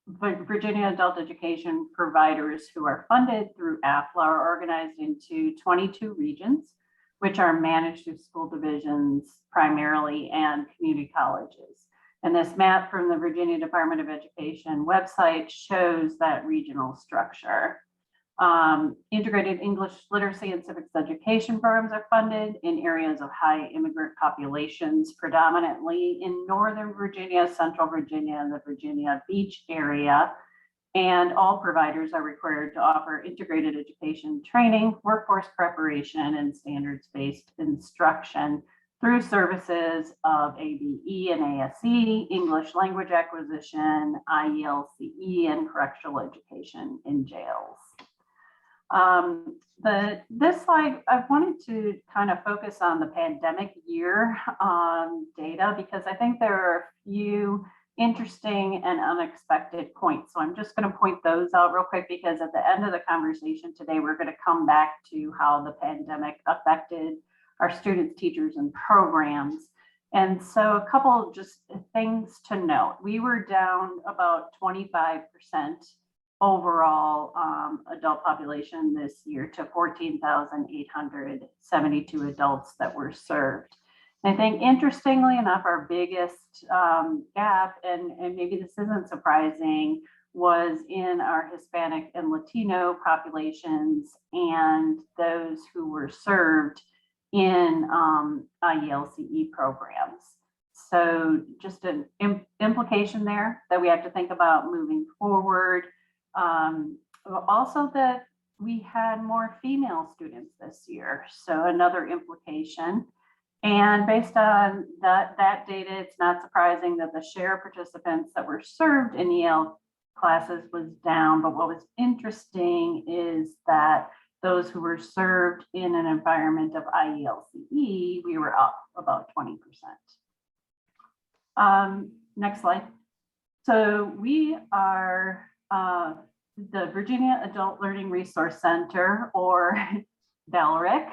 Virginia adult education providers who are funded through AFLA are organized into 22 regions, which are managed through school divisions primarily and community colleges. And this map from the Virginia Department of Education website shows that regional structure. Integrated English literacy and civics education programs are funded in areas of high immigrant populations, predominantly in Northern Virginia, Central Virginia, and the Virginia Beach area. And all providers are required to offer integrated education training, workforce preparation, and standards-based instruction through services of ABE and ASE, English language acquisition, IELCE, and correctional education in jails. This slide, I wanted to kind of focus on the pandemic year data because I think there are a few interesting and unexpected points. So I'm just going to point those out real quick because at the end of the conversation today, we're going to come back to how the pandemic affected our students, teachers, and programs. And so a couple of just things to note. We were down about 25% overall adult population this year to 14,872 adults that were served. I think interestingly enough, our biggest gap, and maybe this isn't surprising, was in our Hispanic and Latino populations and those who were served in IELCE programs. So just an implication there that we have to think about moving forward. Also that we had more female students this year. So another implication. And based on that data, it's not surprising that the share of participants that were served in EL classes was down. But what was interesting is that those who were served in an environment of IELCE, we were up about 20%. Next slide. So we are the Virginia Adult Learning Resource Center, or VALRIC,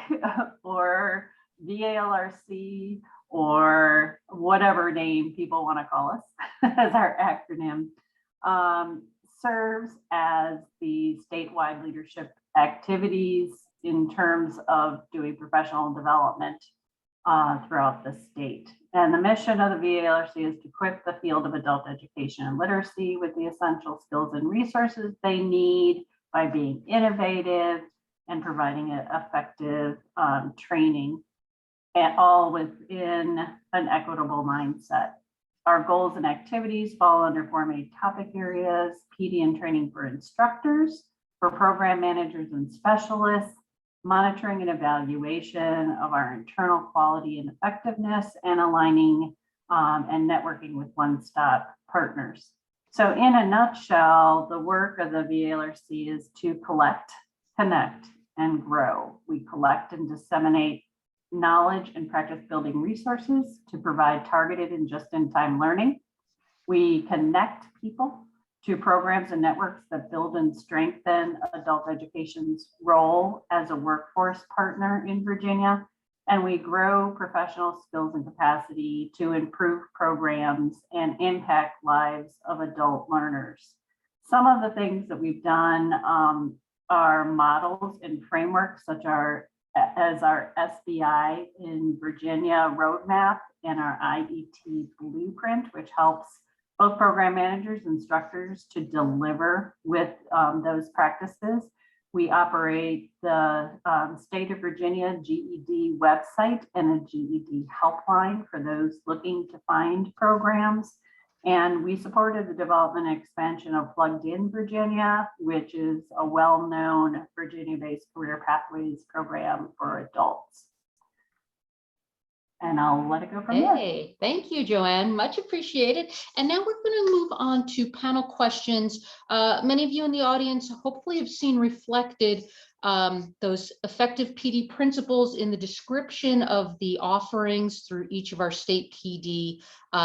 or VALRC, or whatever name people want to call us as our acronym, serves as the statewide leadership activities in terms of doing professional development throughout the state. And the mission of the VALRC is to equip the field of adult education and literacy with the essential skills and resources they need by being innovative and providing effective training, and all within an equitable mindset. Our goals and activities fall under 4 main topic areas: PD and training for instructors, for program managers and specialists, monitoring and evaluation of our internal quality and effectiveness, and aligning and networking with one-stop partners. So in a nutshell, the work of the VALRC is to collect, connect, and grow. We collect and disseminate knowledge and practice building resources to provide targeted and just-in-time learning. We connect people to programs and networks that build and strengthen adult education's role as a workforce partner in Virginia. And we grow professional skills and capacity to improve programs and impact lives of adult learners. Some of the things that we've done are models and frameworks such as our SBI in Virginia roadmap and our IET blueprint, which helps both program managers, instructors to deliver with those practices. We operate the State of Virginia GED website and a GED helpline for those looking to find programs. And we supported the development and expansion of Plugged In Virginia, which is a well-known Virginia-based career pathways program for adults. And I'll let it go from there. Hey, thank you, Joanne. Much appreciated. And now we're going to move on to panel questions. Many of you in the audience hopefully have seen reflected those effective PD principles in the description of the offerings through each of our state PD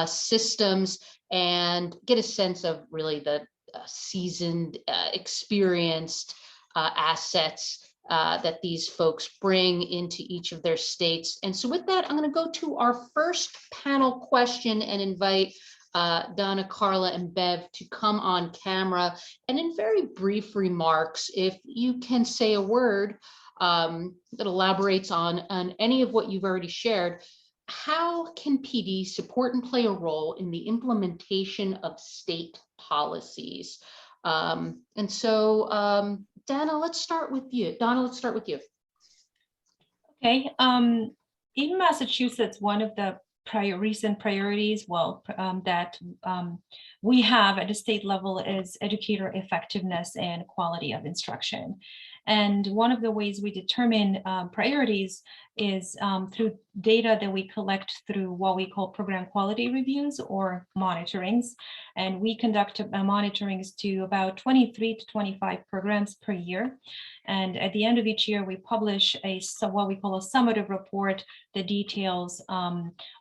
systems, and get a sense of really the seasoned, experienced assets that these folks bring into each of their states. And so with that, I'm going to go to our first panel question and invite Donna, Carla, and Bev to come on camera. And in very brief remarks, if you can say a word that elaborates on any of what you've already shared, how can PD support and play a role in the implementation of state policies? And so, Donna, let's start with you. Donna, let's start with you. Okay. In Massachusetts, one of the recent priorities, that we have at the state level is educator effectiveness and quality of instruction. And one of the ways we determine priorities is through data that we collect through what we call program quality reviews or monitorings. And we conduct monitorings to about 23 to 25 programs per year. And at the end of each year, we publish what we call a summative report that details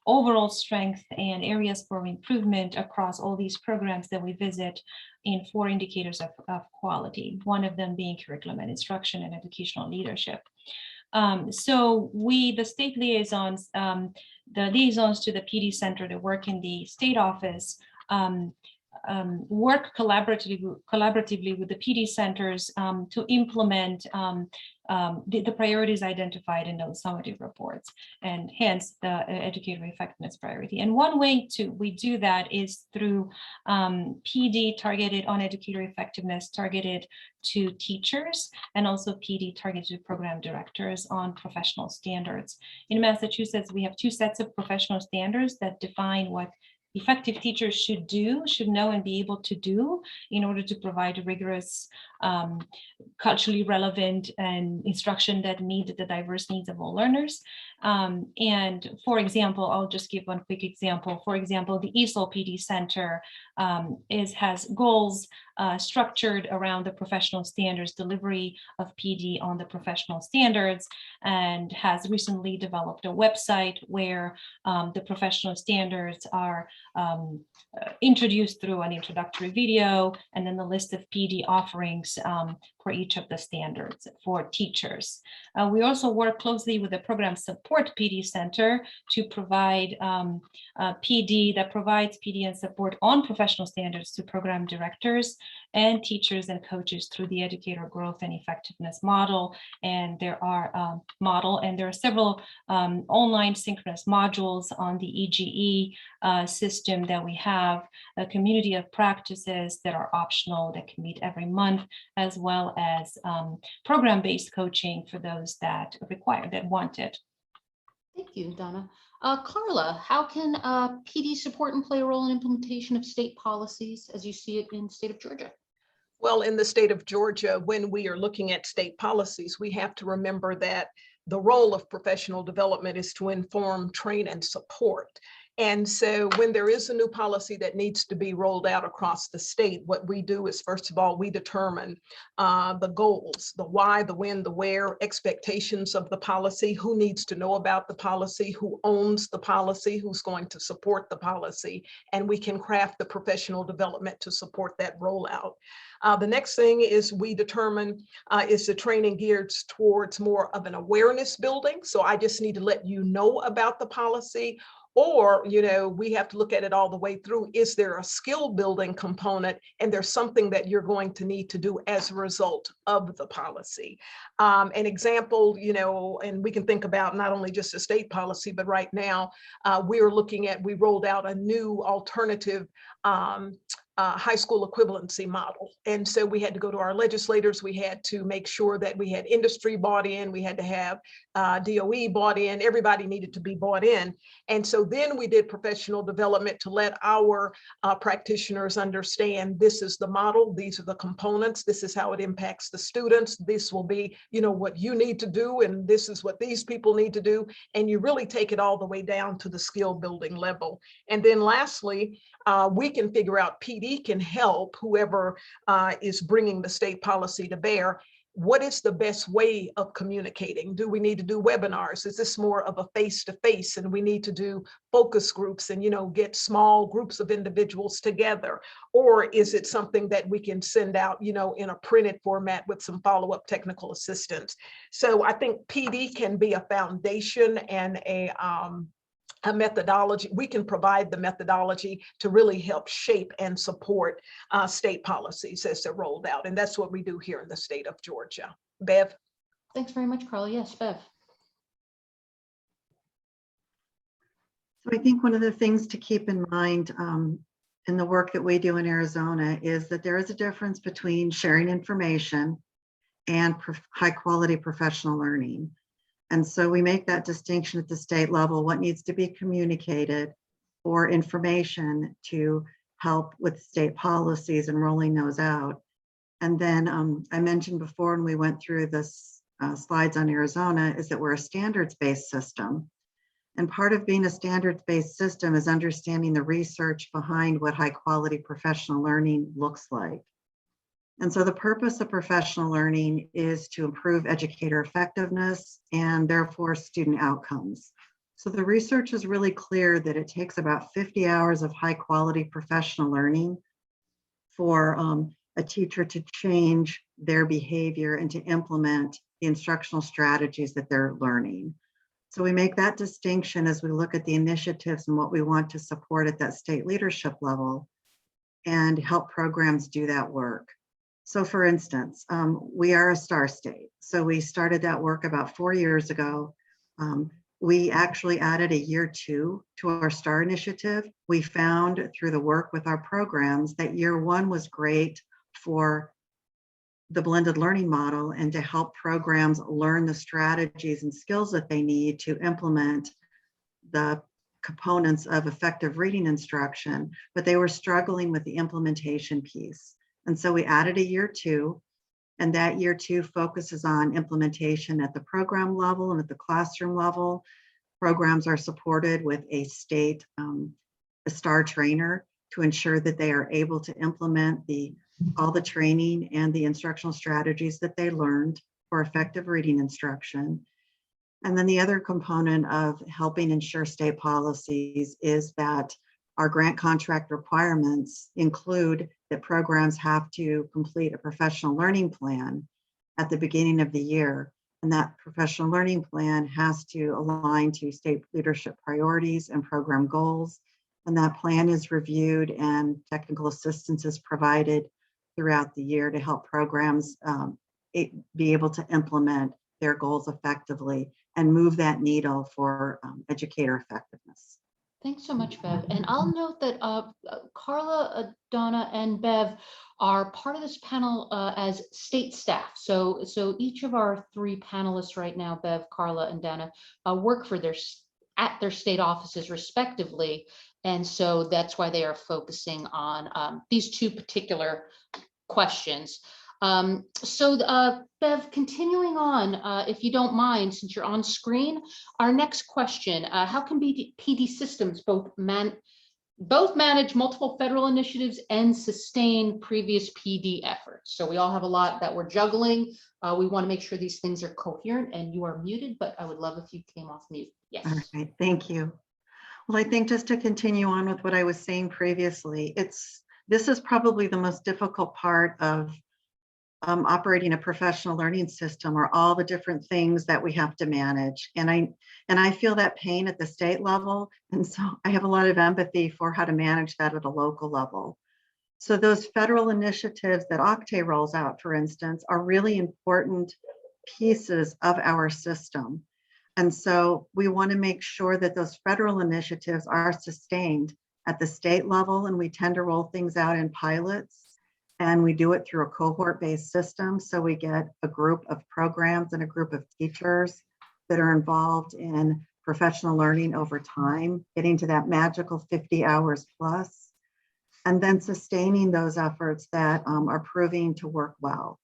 overall strength and areas for improvement across all these programs that we visit in 4 indicators of quality, one of them being curriculum and instruction and educational leadership. So the state liaisons, the liaisons to the PD center that work in the state office, work collaboratively with the PD centers to implement the priorities identified in those summative reports, and hence the educator effectiveness priority. And one way we do that is through PD targeted on educator effectiveness, targeted to teachers, and also PD targeted to program directors on professional standards. In Massachusetts, we have 2 sets of professional standards that define what effective teachers should know and be able to do in order to provide rigorous, culturally relevant and instruction that meet the diverse needs of all learners. And for example, I'll just give one quick example. For example, the ESOL PD Center has goals structured around the professional standards, delivery of PD on the professional standards, and has recently developed a website where the professional standards are introduced through an introductory video, and then the list of PD offerings for each of the standards for teachers. We also work closely with the Program Support PD Center to provide PD that provides PD and support on professional standards to program directors and teachers and coaches through the educator growth and effectiveness model. And there are several online synchronous modules on the EGE system that we have, a community of practices that are optional that can meet every month, as well as program-based coaching for those that want it. Thank you, Donna. Carla, how can PD support and play a role in implementation of state policies as you see it in the state of Georgia? Well, in the state of Georgia, when we are looking at state policies, we have to remember that the role of professional development is to inform, train, and support. And so when there is a new policy that needs to be rolled out across the state, what we do is, first of all, we determine the goals, the why, the when, the where, expectations of the policy, who needs to know about the policy, who owns the policy, who's going to support the policy, and we can craft the professional development to support that rollout. The next thing is we determine, is the training geared towards more of an awareness building? So I just need to let you know about the policy. Or, we have to look at it all the way through. Is there a skill building component, and there's something that you're going to need to do as a result of the policy? An example, and we can think about not only just a state policy, but right now we rolled out a new alternative high school equivalency model. And so we had to go to our legislators. We had to make sure that we had industry bought in. We had to have DOE bought in. Everybody needed to be bought in. And so then we did professional development to let our practitioners understand this is the model. These are the components. This is how it impacts the students. This will be, what you need to do. And this is what these people need to do. And you really take it all the way down to the skill building level. And then lastly, we can figure out PD can help whoever is bringing the state policy to bear what is the best way of communicating? Do we need to do webinars? Is this more of a face-to-face and we need to do focus groups and, get small groups of individuals together? Or is it something that we can send out, in a printed format with some follow-up technical assistance? So I think PD can be a foundation and a methodology. We can provide the methodology to really help shape and support state policies as they're rolled out. And that's what we do here in the state of Georgia. Bev? Thanks very much, Carla. Yes, Bev. So I think one of the things to keep in mind in the work that we do in Arizona is that there is a difference between sharing information and high quality professional learning. And so we make that distinction at the state level, what needs to be communicated for information to help with state policies and rolling those out. And then I mentioned before when we went through this slides on Arizona is that we're a standards-based system. And part of being a standards-based system is understanding the research behind what high quality professional learning looks like. And so the purpose of professional learning is to improve educator effectiveness and therefore student outcomes. So the research is really clear that it takes about 50 hours of high quality professional learning for a teacher to change their behavior and to implement the instructional strategies that they're learning. So we make that distinction as we look at the initiatives and what we want to support at that state leadership level and help programs do that work. So for instance, we are a STAR state. So we started that work about 4 years ago. We actually added a year 2 to our STAR initiative. We found through the work with our programs that year 1 was great for the blended learning model and to help programs learn the strategies and skills that they need to implement the components of effective reading instruction, but they were struggling with the implementation piece. And so we added a year 2, and that year 2 focuses on implementation at the program level and at the classroom level. Programs are supported with a state, a STAR trainer to ensure that they are able to implement all the training and the instructional strategies that they learned for effective reading instruction. And then the other component of helping ensure state policies is that our grant contract requirements include that programs have to complete a professional learning plan at the beginning of the year. And that professional learning plan has to align to state leadership priorities and program goals. And that plan is reviewed and technical assistance is provided throughout the year to help programs be able to implement their goals effectively and move that needle for educator effectiveness. Thanks so much, Bev. And I'll note that Carla, Donna, and Bev are part of this panel as state staff. So each of our 3 panelists right now, Bev, Carla, and Donna, work for at their state offices respectively. And so that's why they are focusing on these 2 particular questions. Bev, continuing on, if you don't mind, since you're on screen, our next question, how can PD systems both manage multiple federal initiatives and sustain previous PD efforts? So we all have a lot that we're juggling. We want to make sure these things are coherent, and you are muted, but I would love if you came off mute. Yes. All right, thank you. Well, I think just to continue on with what I was saying previously, this is probably the most difficult part of operating a professional learning system, are all the different things that we have to manage. And I feel that pain at the state level. And so I have a lot of empathy for how to manage that at a local level. So those federal initiatives that Octave rolls out, for instance, are really important pieces of our system. And so we want to make sure that those federal initiatives are sustained at the state level, and we tend to roll things out in pilots. And we do it through a cohort-based system. So we get a group of programs and a group of teachers that are involved in professional learning over time, getting to that magical 50 hours plus, and then sustaining those efforts that are proving to work well.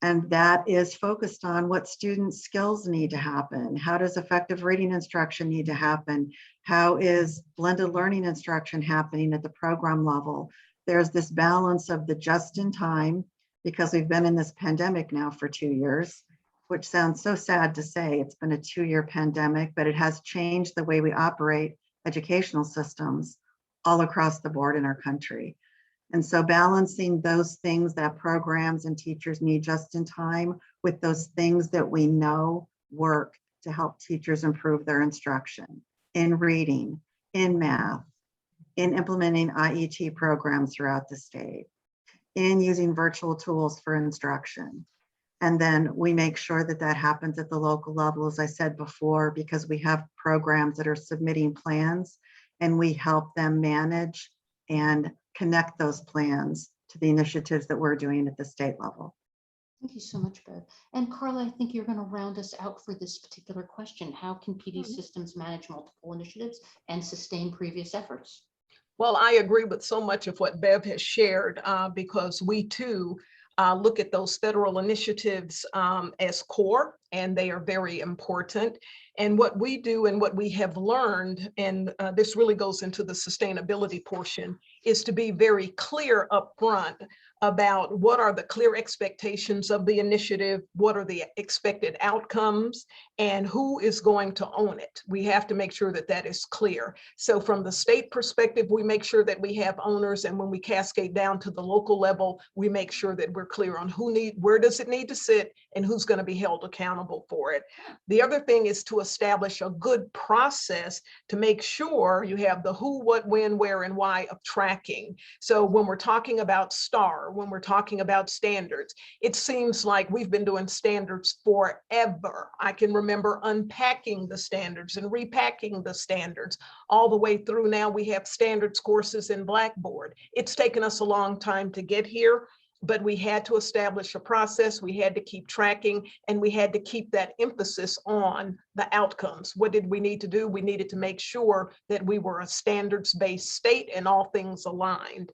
And that is focused on what student skills need to happen. How does effective reading instruction need to happen? How is blended learning instruction happening at the program level? There's this balance of the just in time because we've been in this pandemic now for 2 years, which sounds so sad to say. It's been a 2-year pandemic, but it has changed the way we operate educational systems all across the board in our country. And so balancing those things that programs and teachers need just in time with those things that we know work to help teachers improve their instruction in reading, in math, in implementing IET programs throughout the state, in using virtual tools for instruction. And then we make sure that that happens at the local level, as I said before, because we have programs that are submitting plans and we help them manage and connect those plans to the initiatives that we're doing at the state level. Thank you so much, Bev. And Carla, I think you're going to round us out for this particular question. How can PD systems manage multiple initiatives and sustain previous efforts? Well, I agree with so much of what Bev has shared because we too look at those federal initiatives as core, and they are very important. And what we do and what we have learned, and this really goes into the sustainability portion, is to be very clear up front about what are the clear expectations of the initiative, what are the expected outcomes, and who is going to own it. We have to make sure that that is clear. So from the state perspective, we make sure that we have owners, and when we cascade down to the local level, we make sure that we're clear on where does it need to sit and who's going to be held accountable for it. The other thing is to establish a good process to make sure you have the who, what, when, where, and why of tracking. So when we're talking about STAR, when we're talking about standards, it seems like we've been doing standards forever. I can remember unpacking the standards and repacking the standards all the way through. Now we have standards courses in Blackboard. It's taken us a long time to get here, but we had to establish a process, we had to keep tracking, and we had to keep that emphasis on the outcomes. What did we need to do? We needed to make sure that we were a standards-based state and all things aligned.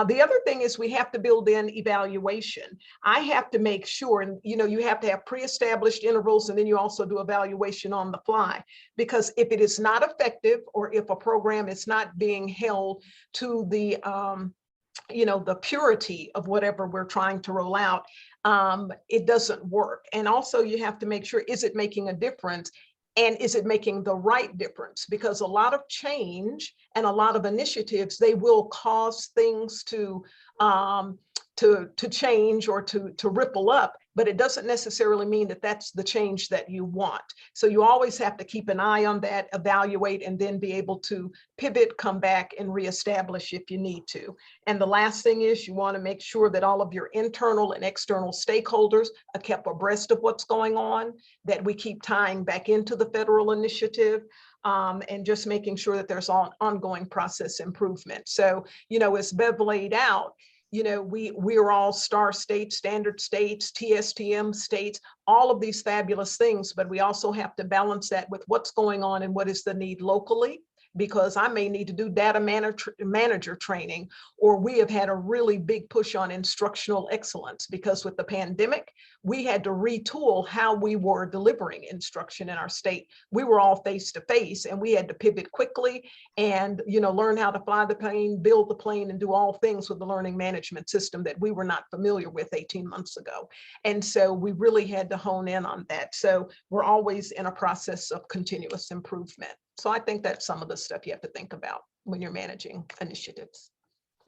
The other thing is we have to build in evaluation. I have to make sure, and you have to have pre-established intervals, and then you also do evaluation on the fly, because if it is not effective, or if a program is not being held to the the purity of whatever we're trying to roll out, it doesn't work. And also you have to make sure, is it making a difference? And is it making the right difference? Because a lot of change and a lot of initiatives, they will cause things to change or to ripple up, but it doesn't necessarily mean that that's the change that you want. So you always have to keep an eye on that, evaluate, and then be able to pivot, come back, and reestablish if you need to. And the last thing is you want to make sure that all of your internal and external stakeholders are kept abreast of what's going on, that we keep tying back into the federal initiative, and just making sure that there's ongoing process improvement. So, as Bev laid out, we're all STAR states, standard states, TSTM states, all of these fabulous things, but we also have to balance that with what's going on and what is the need locally, because I may need to do data manager training, or we have had a really big push on instructional excellence, because with the pandemic, we had to retool how we were delivering instruction in our state. We were all face to face, and we had to pivot quickly and learn how to fly the plane, build the plane, and do all things with the learning management system that we were not familiar with 18 months ago. And so we really had to hone in on that. So we're always in a process of continuous improvement. So I think that's some of the stuff you have to think about when you're managing initiatives.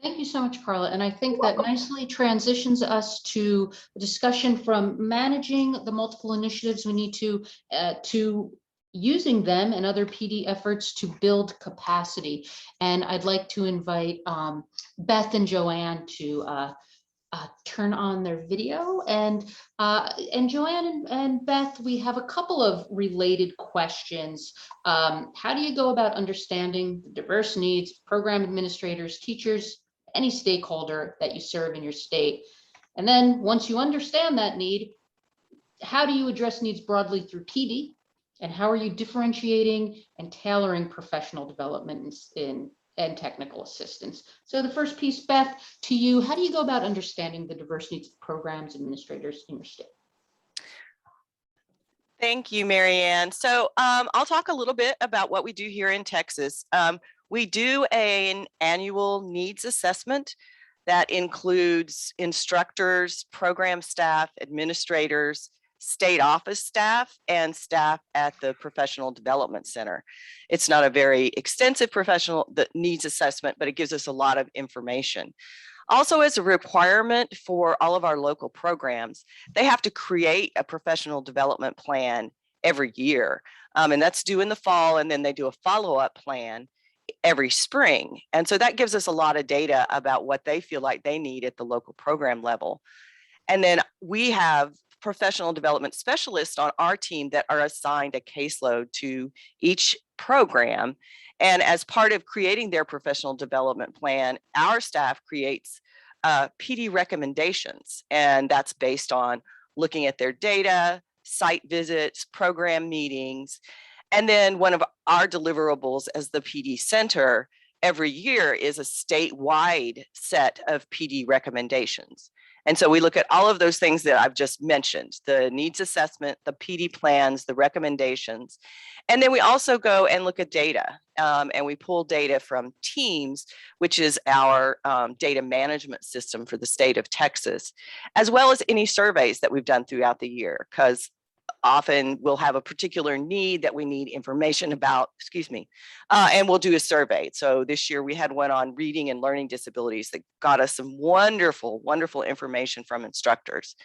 Thank you so much, Carla. And I think that nicely transitions us to a discussion from managing the multiple initiatives we need to using them and other PD efforts to build capacity. And I'd like to invite Beth and Joanne to turn on their video. And Joanne and Beth, we have a couple of related questions. How do you go about understanding the diverse needs of program administrators, teachers, any stakeholder that you serve in your state? And then once you understand that need, how do you address needs broadly through PD? And how are you differentiating and tailoring professional development and technical assistance? So the first piece, Beth, to you, how do you go about understanding the diverse needs of programs administrators in your state? Thank you, Mariann. So I'll talk a little bit about what we do here in Texas. We do an annual needs assessment That includes instructors, program staff, administrators, state office staff, and staff at the Professional Development Center. It's not a very extensive professional needs assessment, but it gives us a lot of information. Also, as a requirement for all of our local programs, they have to create a professional development plan every year. And that's due in the fall, and then they do a follow-up plan every spring. And so that gives us a lot of data about what they feel like they need at the local program level. And then we have professional development specialists on our team that are assigned a caseload to each program. And as part of creating their professional development plan, our staff creates PD recommendations. And that's based on looking at their data, site visits, program meetings. And then one of our deliverables as the PD Center every year is a statewide set of PD recommendations. And so we look at all of those things that I've just mentioned, the needs assessment, the PD plans, the recommendations. And then we also go and look at data, and we pull data from Teams, which is our data management system for the state of Texas, as well as any surveys that we've done throughout the year, because often we'll have a particular need that we need information about, and we'll do a survey. So this year we had one on reading and learning disabilities that got us some wonderful, wonderful information from instructors.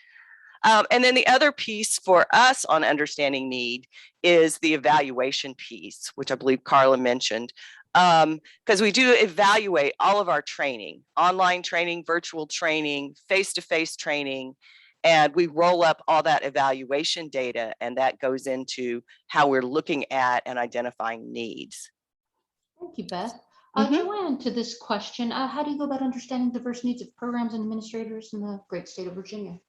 And then the other piece for us on understanding need is the evaluation piece, which I believe Carla mentioned, because we do evaluate all of our training, online training, virtual training, face-to-face training, and we roll up all that evaluation data, and that goes into how we're looking at and identifying needs. Thank you, Beth. Joanne, to this question, how do you go about understanding diverse needs of programs and administrators in the great state of Virginia?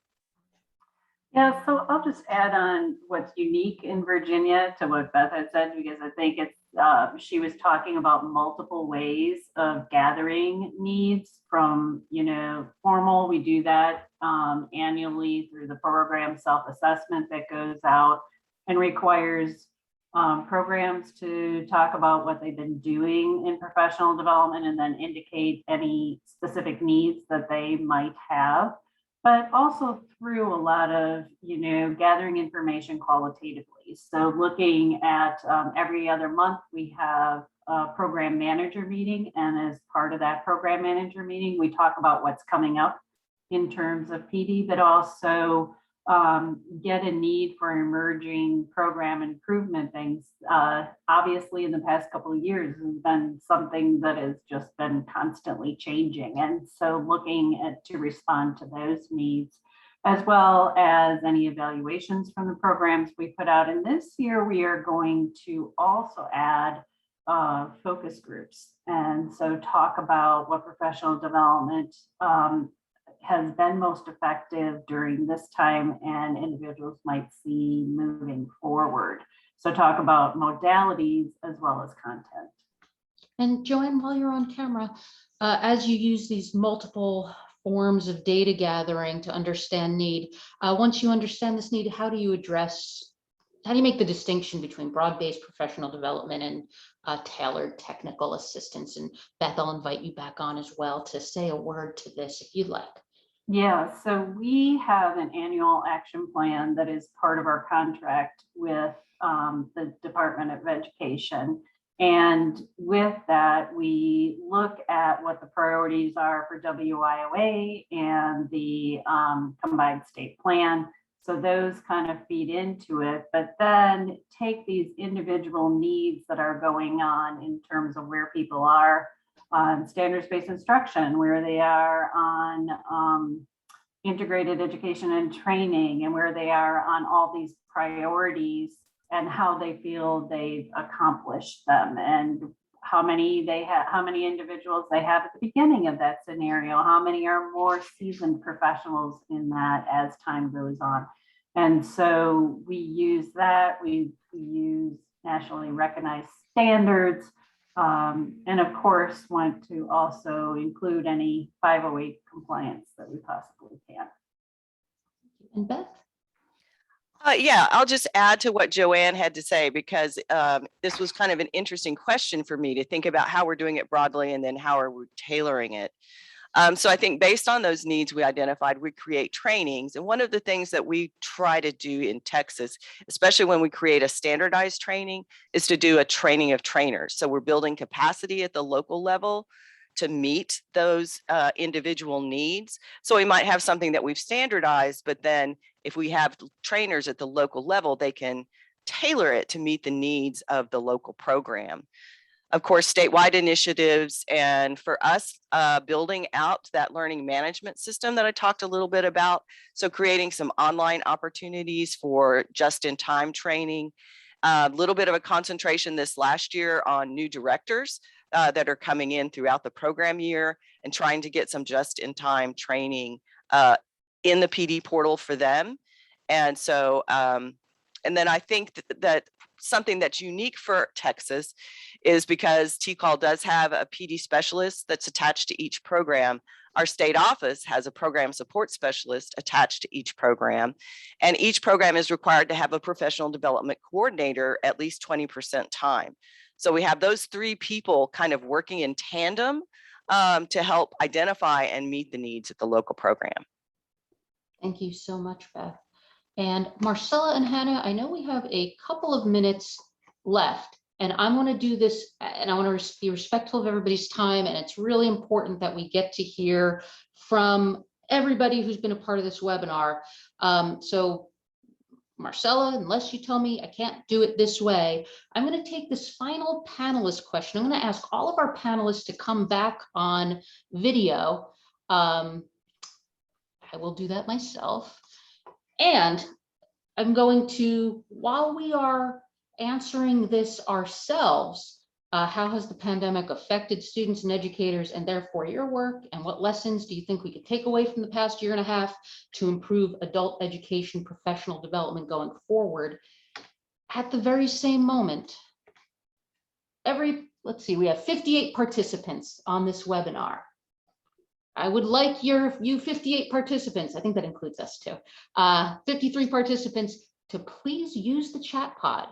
Yeah, so I'll just add on what's unique in Virginia to what Beth had said, because I think it's she was talking about multiple ways of gathering needs from, formal. We do that annually through the program self-assessment that goes out and requires programs to talk about what they've been doing in professional development and then indicate any specific needs that they might have, but also through a lot of, gathering information qualitatively. So looking at every other month, we have a program manager meeting. And as part of that program manager meeting, we talk about what's coming up in terms of PD, but also get a need for emerging program improvement things. Obviously, in the past couple of years has been something that has just been constantly changing. And so looking at to respond to those needs, as well as any evaluations from the programs we put out. And this year, we are going to also add focus groups. And so talk about what professional development has been most effective during this time and individuals might see moving forward. So talk about modalities as well as content. And Joanne, while you're on camera, as you use these multiple forms of data gathering to understand need, once you understand this need, how do you make the distinction between broad-based professional development and tailored technical assistance? And Beth, I'll invite you back on as well to say a word to this if you'd like. Yeah, so we have an annual action plan that is part of our contract with the Department of Education. And with that, we look at what the priorities are for WIOA and the combined state plan. So those kind of feed into it, but then take these individual needs that are going on in terms of where people are on standards-based instruction, where they are on integrated education and training, and where they are on all these priorities and how they feel they've accomplished them, and how many individuals they have at the beginning of that scenario, how many are more seasoned professionals in that as time goes on. And so we use that, we use nationally recognized standards, and of course want to also include any 508 compliance that we possibly can. And Beth? Yeah, I'll just add to what Joanne had to say, because this was kind of an interesting question for me to think about how we're doing it broadly and then how are we tailoring it. So I think based on those needs we identified, we create trainings. And one of the things that we try to do in Texas, especially when we create a standardized training, is to do a training of trainers. So we're building capacity at the local level to meet those individual needs. So we might have something that we've standardized, but then if we have trainers at the local level, they can tailor it to meet the needs of the local program. Of course, statewide initiatives, and for us, building out that learning management system that I talked a little bit about. So creating some online opportunities for just-in-time training, a little bit of a concentration this last year on new directors that are coming in throughout the program year and trying to get some just-in-time training in the PD portal for them. And so, and then I think that something that's unique for Texas is because TCAL does have a PD specialist that's attached to each program. Our state office has a program support specialist attached to each program, and each program is required to have a professional development coordinator at least 20% time. So we have those three people kind of working in tandem to help identify and meet the needs of the local program. Thank you so much, Beth. And Marcella and Hannah, I know we have a couple of minutes left, and I'm going to do this, and I want to be respectful of everybody's time, and it's really important that we get to hear from everybody who's been a part of this webinar. So Marcella, unless you tell me I can't do it this way, I'm going to take this final panelist question. I'm going to ask all of our panelists to come back on video. I will do that myself. And I'm going to, while we are answering this ourselves, how has the pandemic affected students and educators and therefore your work, and what lessons do you think we could take away from the past year and a half to improve adult education professional development going forward? At the very same moment, let's see, we have 58 participants on this webinar. I would like you 58 participants, I think that includes us too, 53 participants, to please use the chat pod,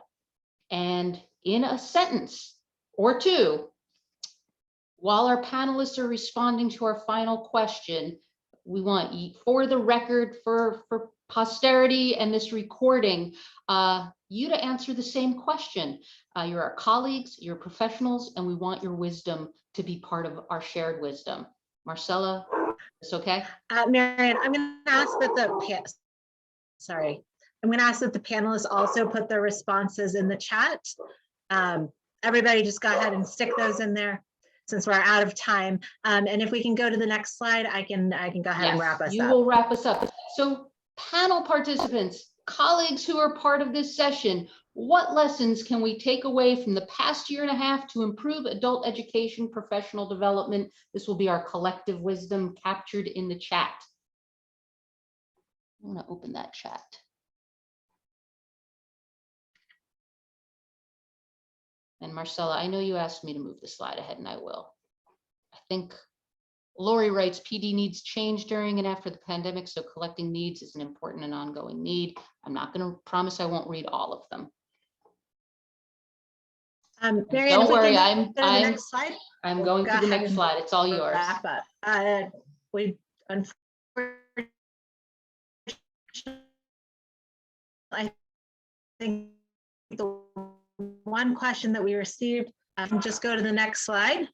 and in a sentence or two, while our panelists are responding to our final question, we want, for the record, for posterity and this recording, you to answer the same question. You're our colleagues, you're professionals, and we want your wisdom to be part of our shared wisdom. Marcella, it's okay? Mariann, I'm going to ask that I'm going to ask that the panelists also put their responses in the chat. Everybody just go ahead and stick those in there since we're out of time. And if we can go to the next slide, I can go ahead and wrap us up. You will wrap us up. So panel participants, colleagues who are part of this session, what lessons can we take away from the past year and a half to improve adult education professional development? This will be our collective wisdom captured in the chat. I'm going to open that chat. And Marcella, I know you asked me to move the slide ahead, and I will. I think Lori writes, PD needs change during and after the pandemic, so collecting needs is an important and ongoing need. I'm not going to promise I won't read all of them. Mariann, don't worry, I'm next slide. I'm going to the next slide. It's all yours. Wrap up. We unfortunately, I think the one question that we received, just go to the next slide.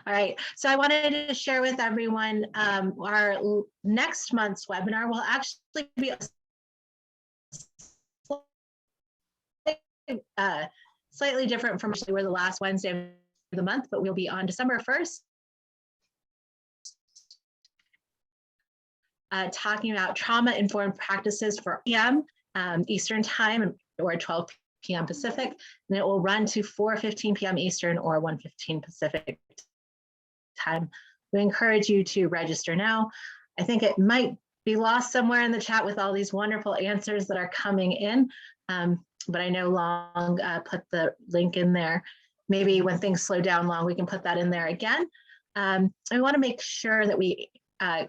All right, so I wanted to share with everyone our next month's webinar will actually be slightly different from we're the last Wednesday of the month, but we'll be on December 1st. Talking about trauma-informed practices for PM Eastern time or 12 p.m. Pacific, and it will run to 4:15 p.m. Eastern or 1:15 Pacific time. We encourage you to register now. I think it might be lost somewhere in the chat with all these wonderful answers that are coming in, but I know Long put the link in there. Maybe when things slow down, Long, we can put that in there again. I want to make sure that we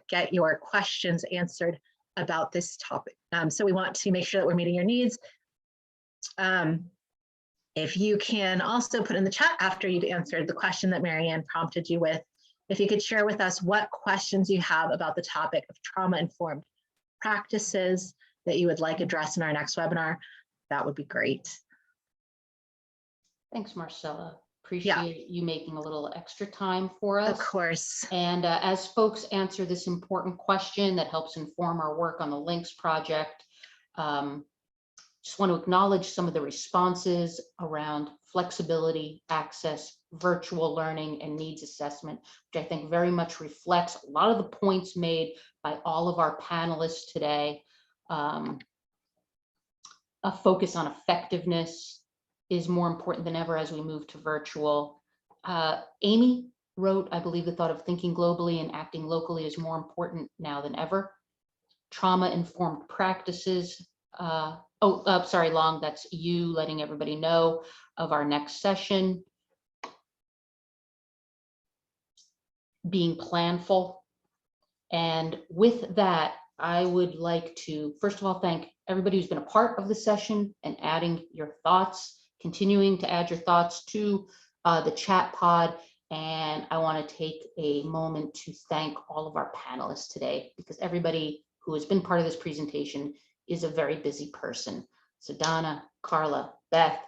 get your questions answered about this topic. So we want to make sure that we're meeting your needs. If you can also put in the chat after you've answered the question that Mariann prompted you with, if you could share with us what questions you have about the topic of trauma-informed practices that you would like addressed in our next webinar, that would be great. Thanks, Marcella. Appreciate you making a little extra time for us. Of course. And as folks answer this important question that helps inform our work on the Links project, just want to acknowledge some of the responses around flexibility, access, virtual learning, and needs assessment, which I think very much reflects a lot of the points made by all of our panelists today. A focus on effectiveness is more important than ever as we move to virtual. Amy wrote, I believe, the thought of thinking globally and acting locally is more important now than ever. Trauma-informed practices. Sorry, Long, that's you letting everybody know of our next session. Being planful. And with that, I would like to, first of all, thank everybody who's been a part of the session and adding your thoughts, continuing to add your thoughts to the chat pod. And I want to take a moment to thank all of our panelists today, because everybody who has been part of this presentation is a very busy person. So Donna, Carla, Beth,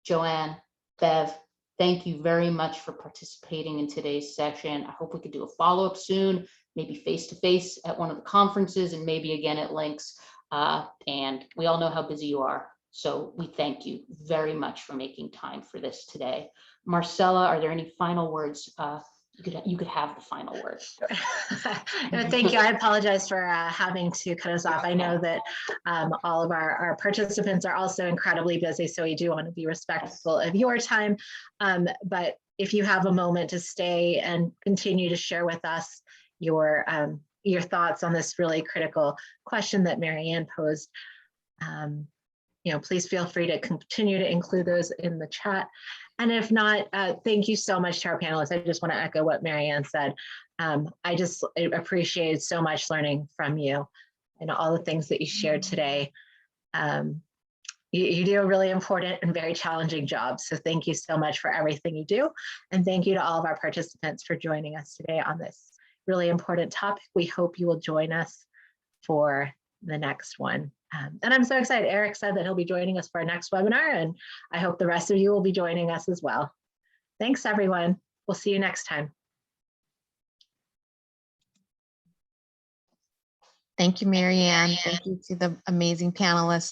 Joanne, Bev, thank you very much for participating in today's session. I hope we could do a follow-up soon, maybe face-to-face at one of the conferences and maybe again at Links. And we all know how busy you are. So we thank you very much for making time for this today. Marcella, are there any final words? You could have the final word. No, thank you. I apologize for having to cut us off. I know that all of our participants are also incredibly busy, so we do want to be respectful of your time. But if you have a moment to stay and continue to share with us your thoughts on this really critical question that Mariann posed, please feel free to continue to include those in the chat. And if not, thank you so much to our panelists. I just want to echo what Mariann said. I just appreciated so much learning from you and all the things that you shared today. You do a really important and very challenging job. So thank you so much for everything you do. And thank you to all of our participants for joining us today on this really important topic. We hope you will join us for the next one. And I'm so excited. Eric said that he'll be joining us for our next webinar, and I hope the rest of you will be joining us as well. Thanks, everyone. We'll see you next time. Thank you, Mariann. Thank you to the amazing panelists.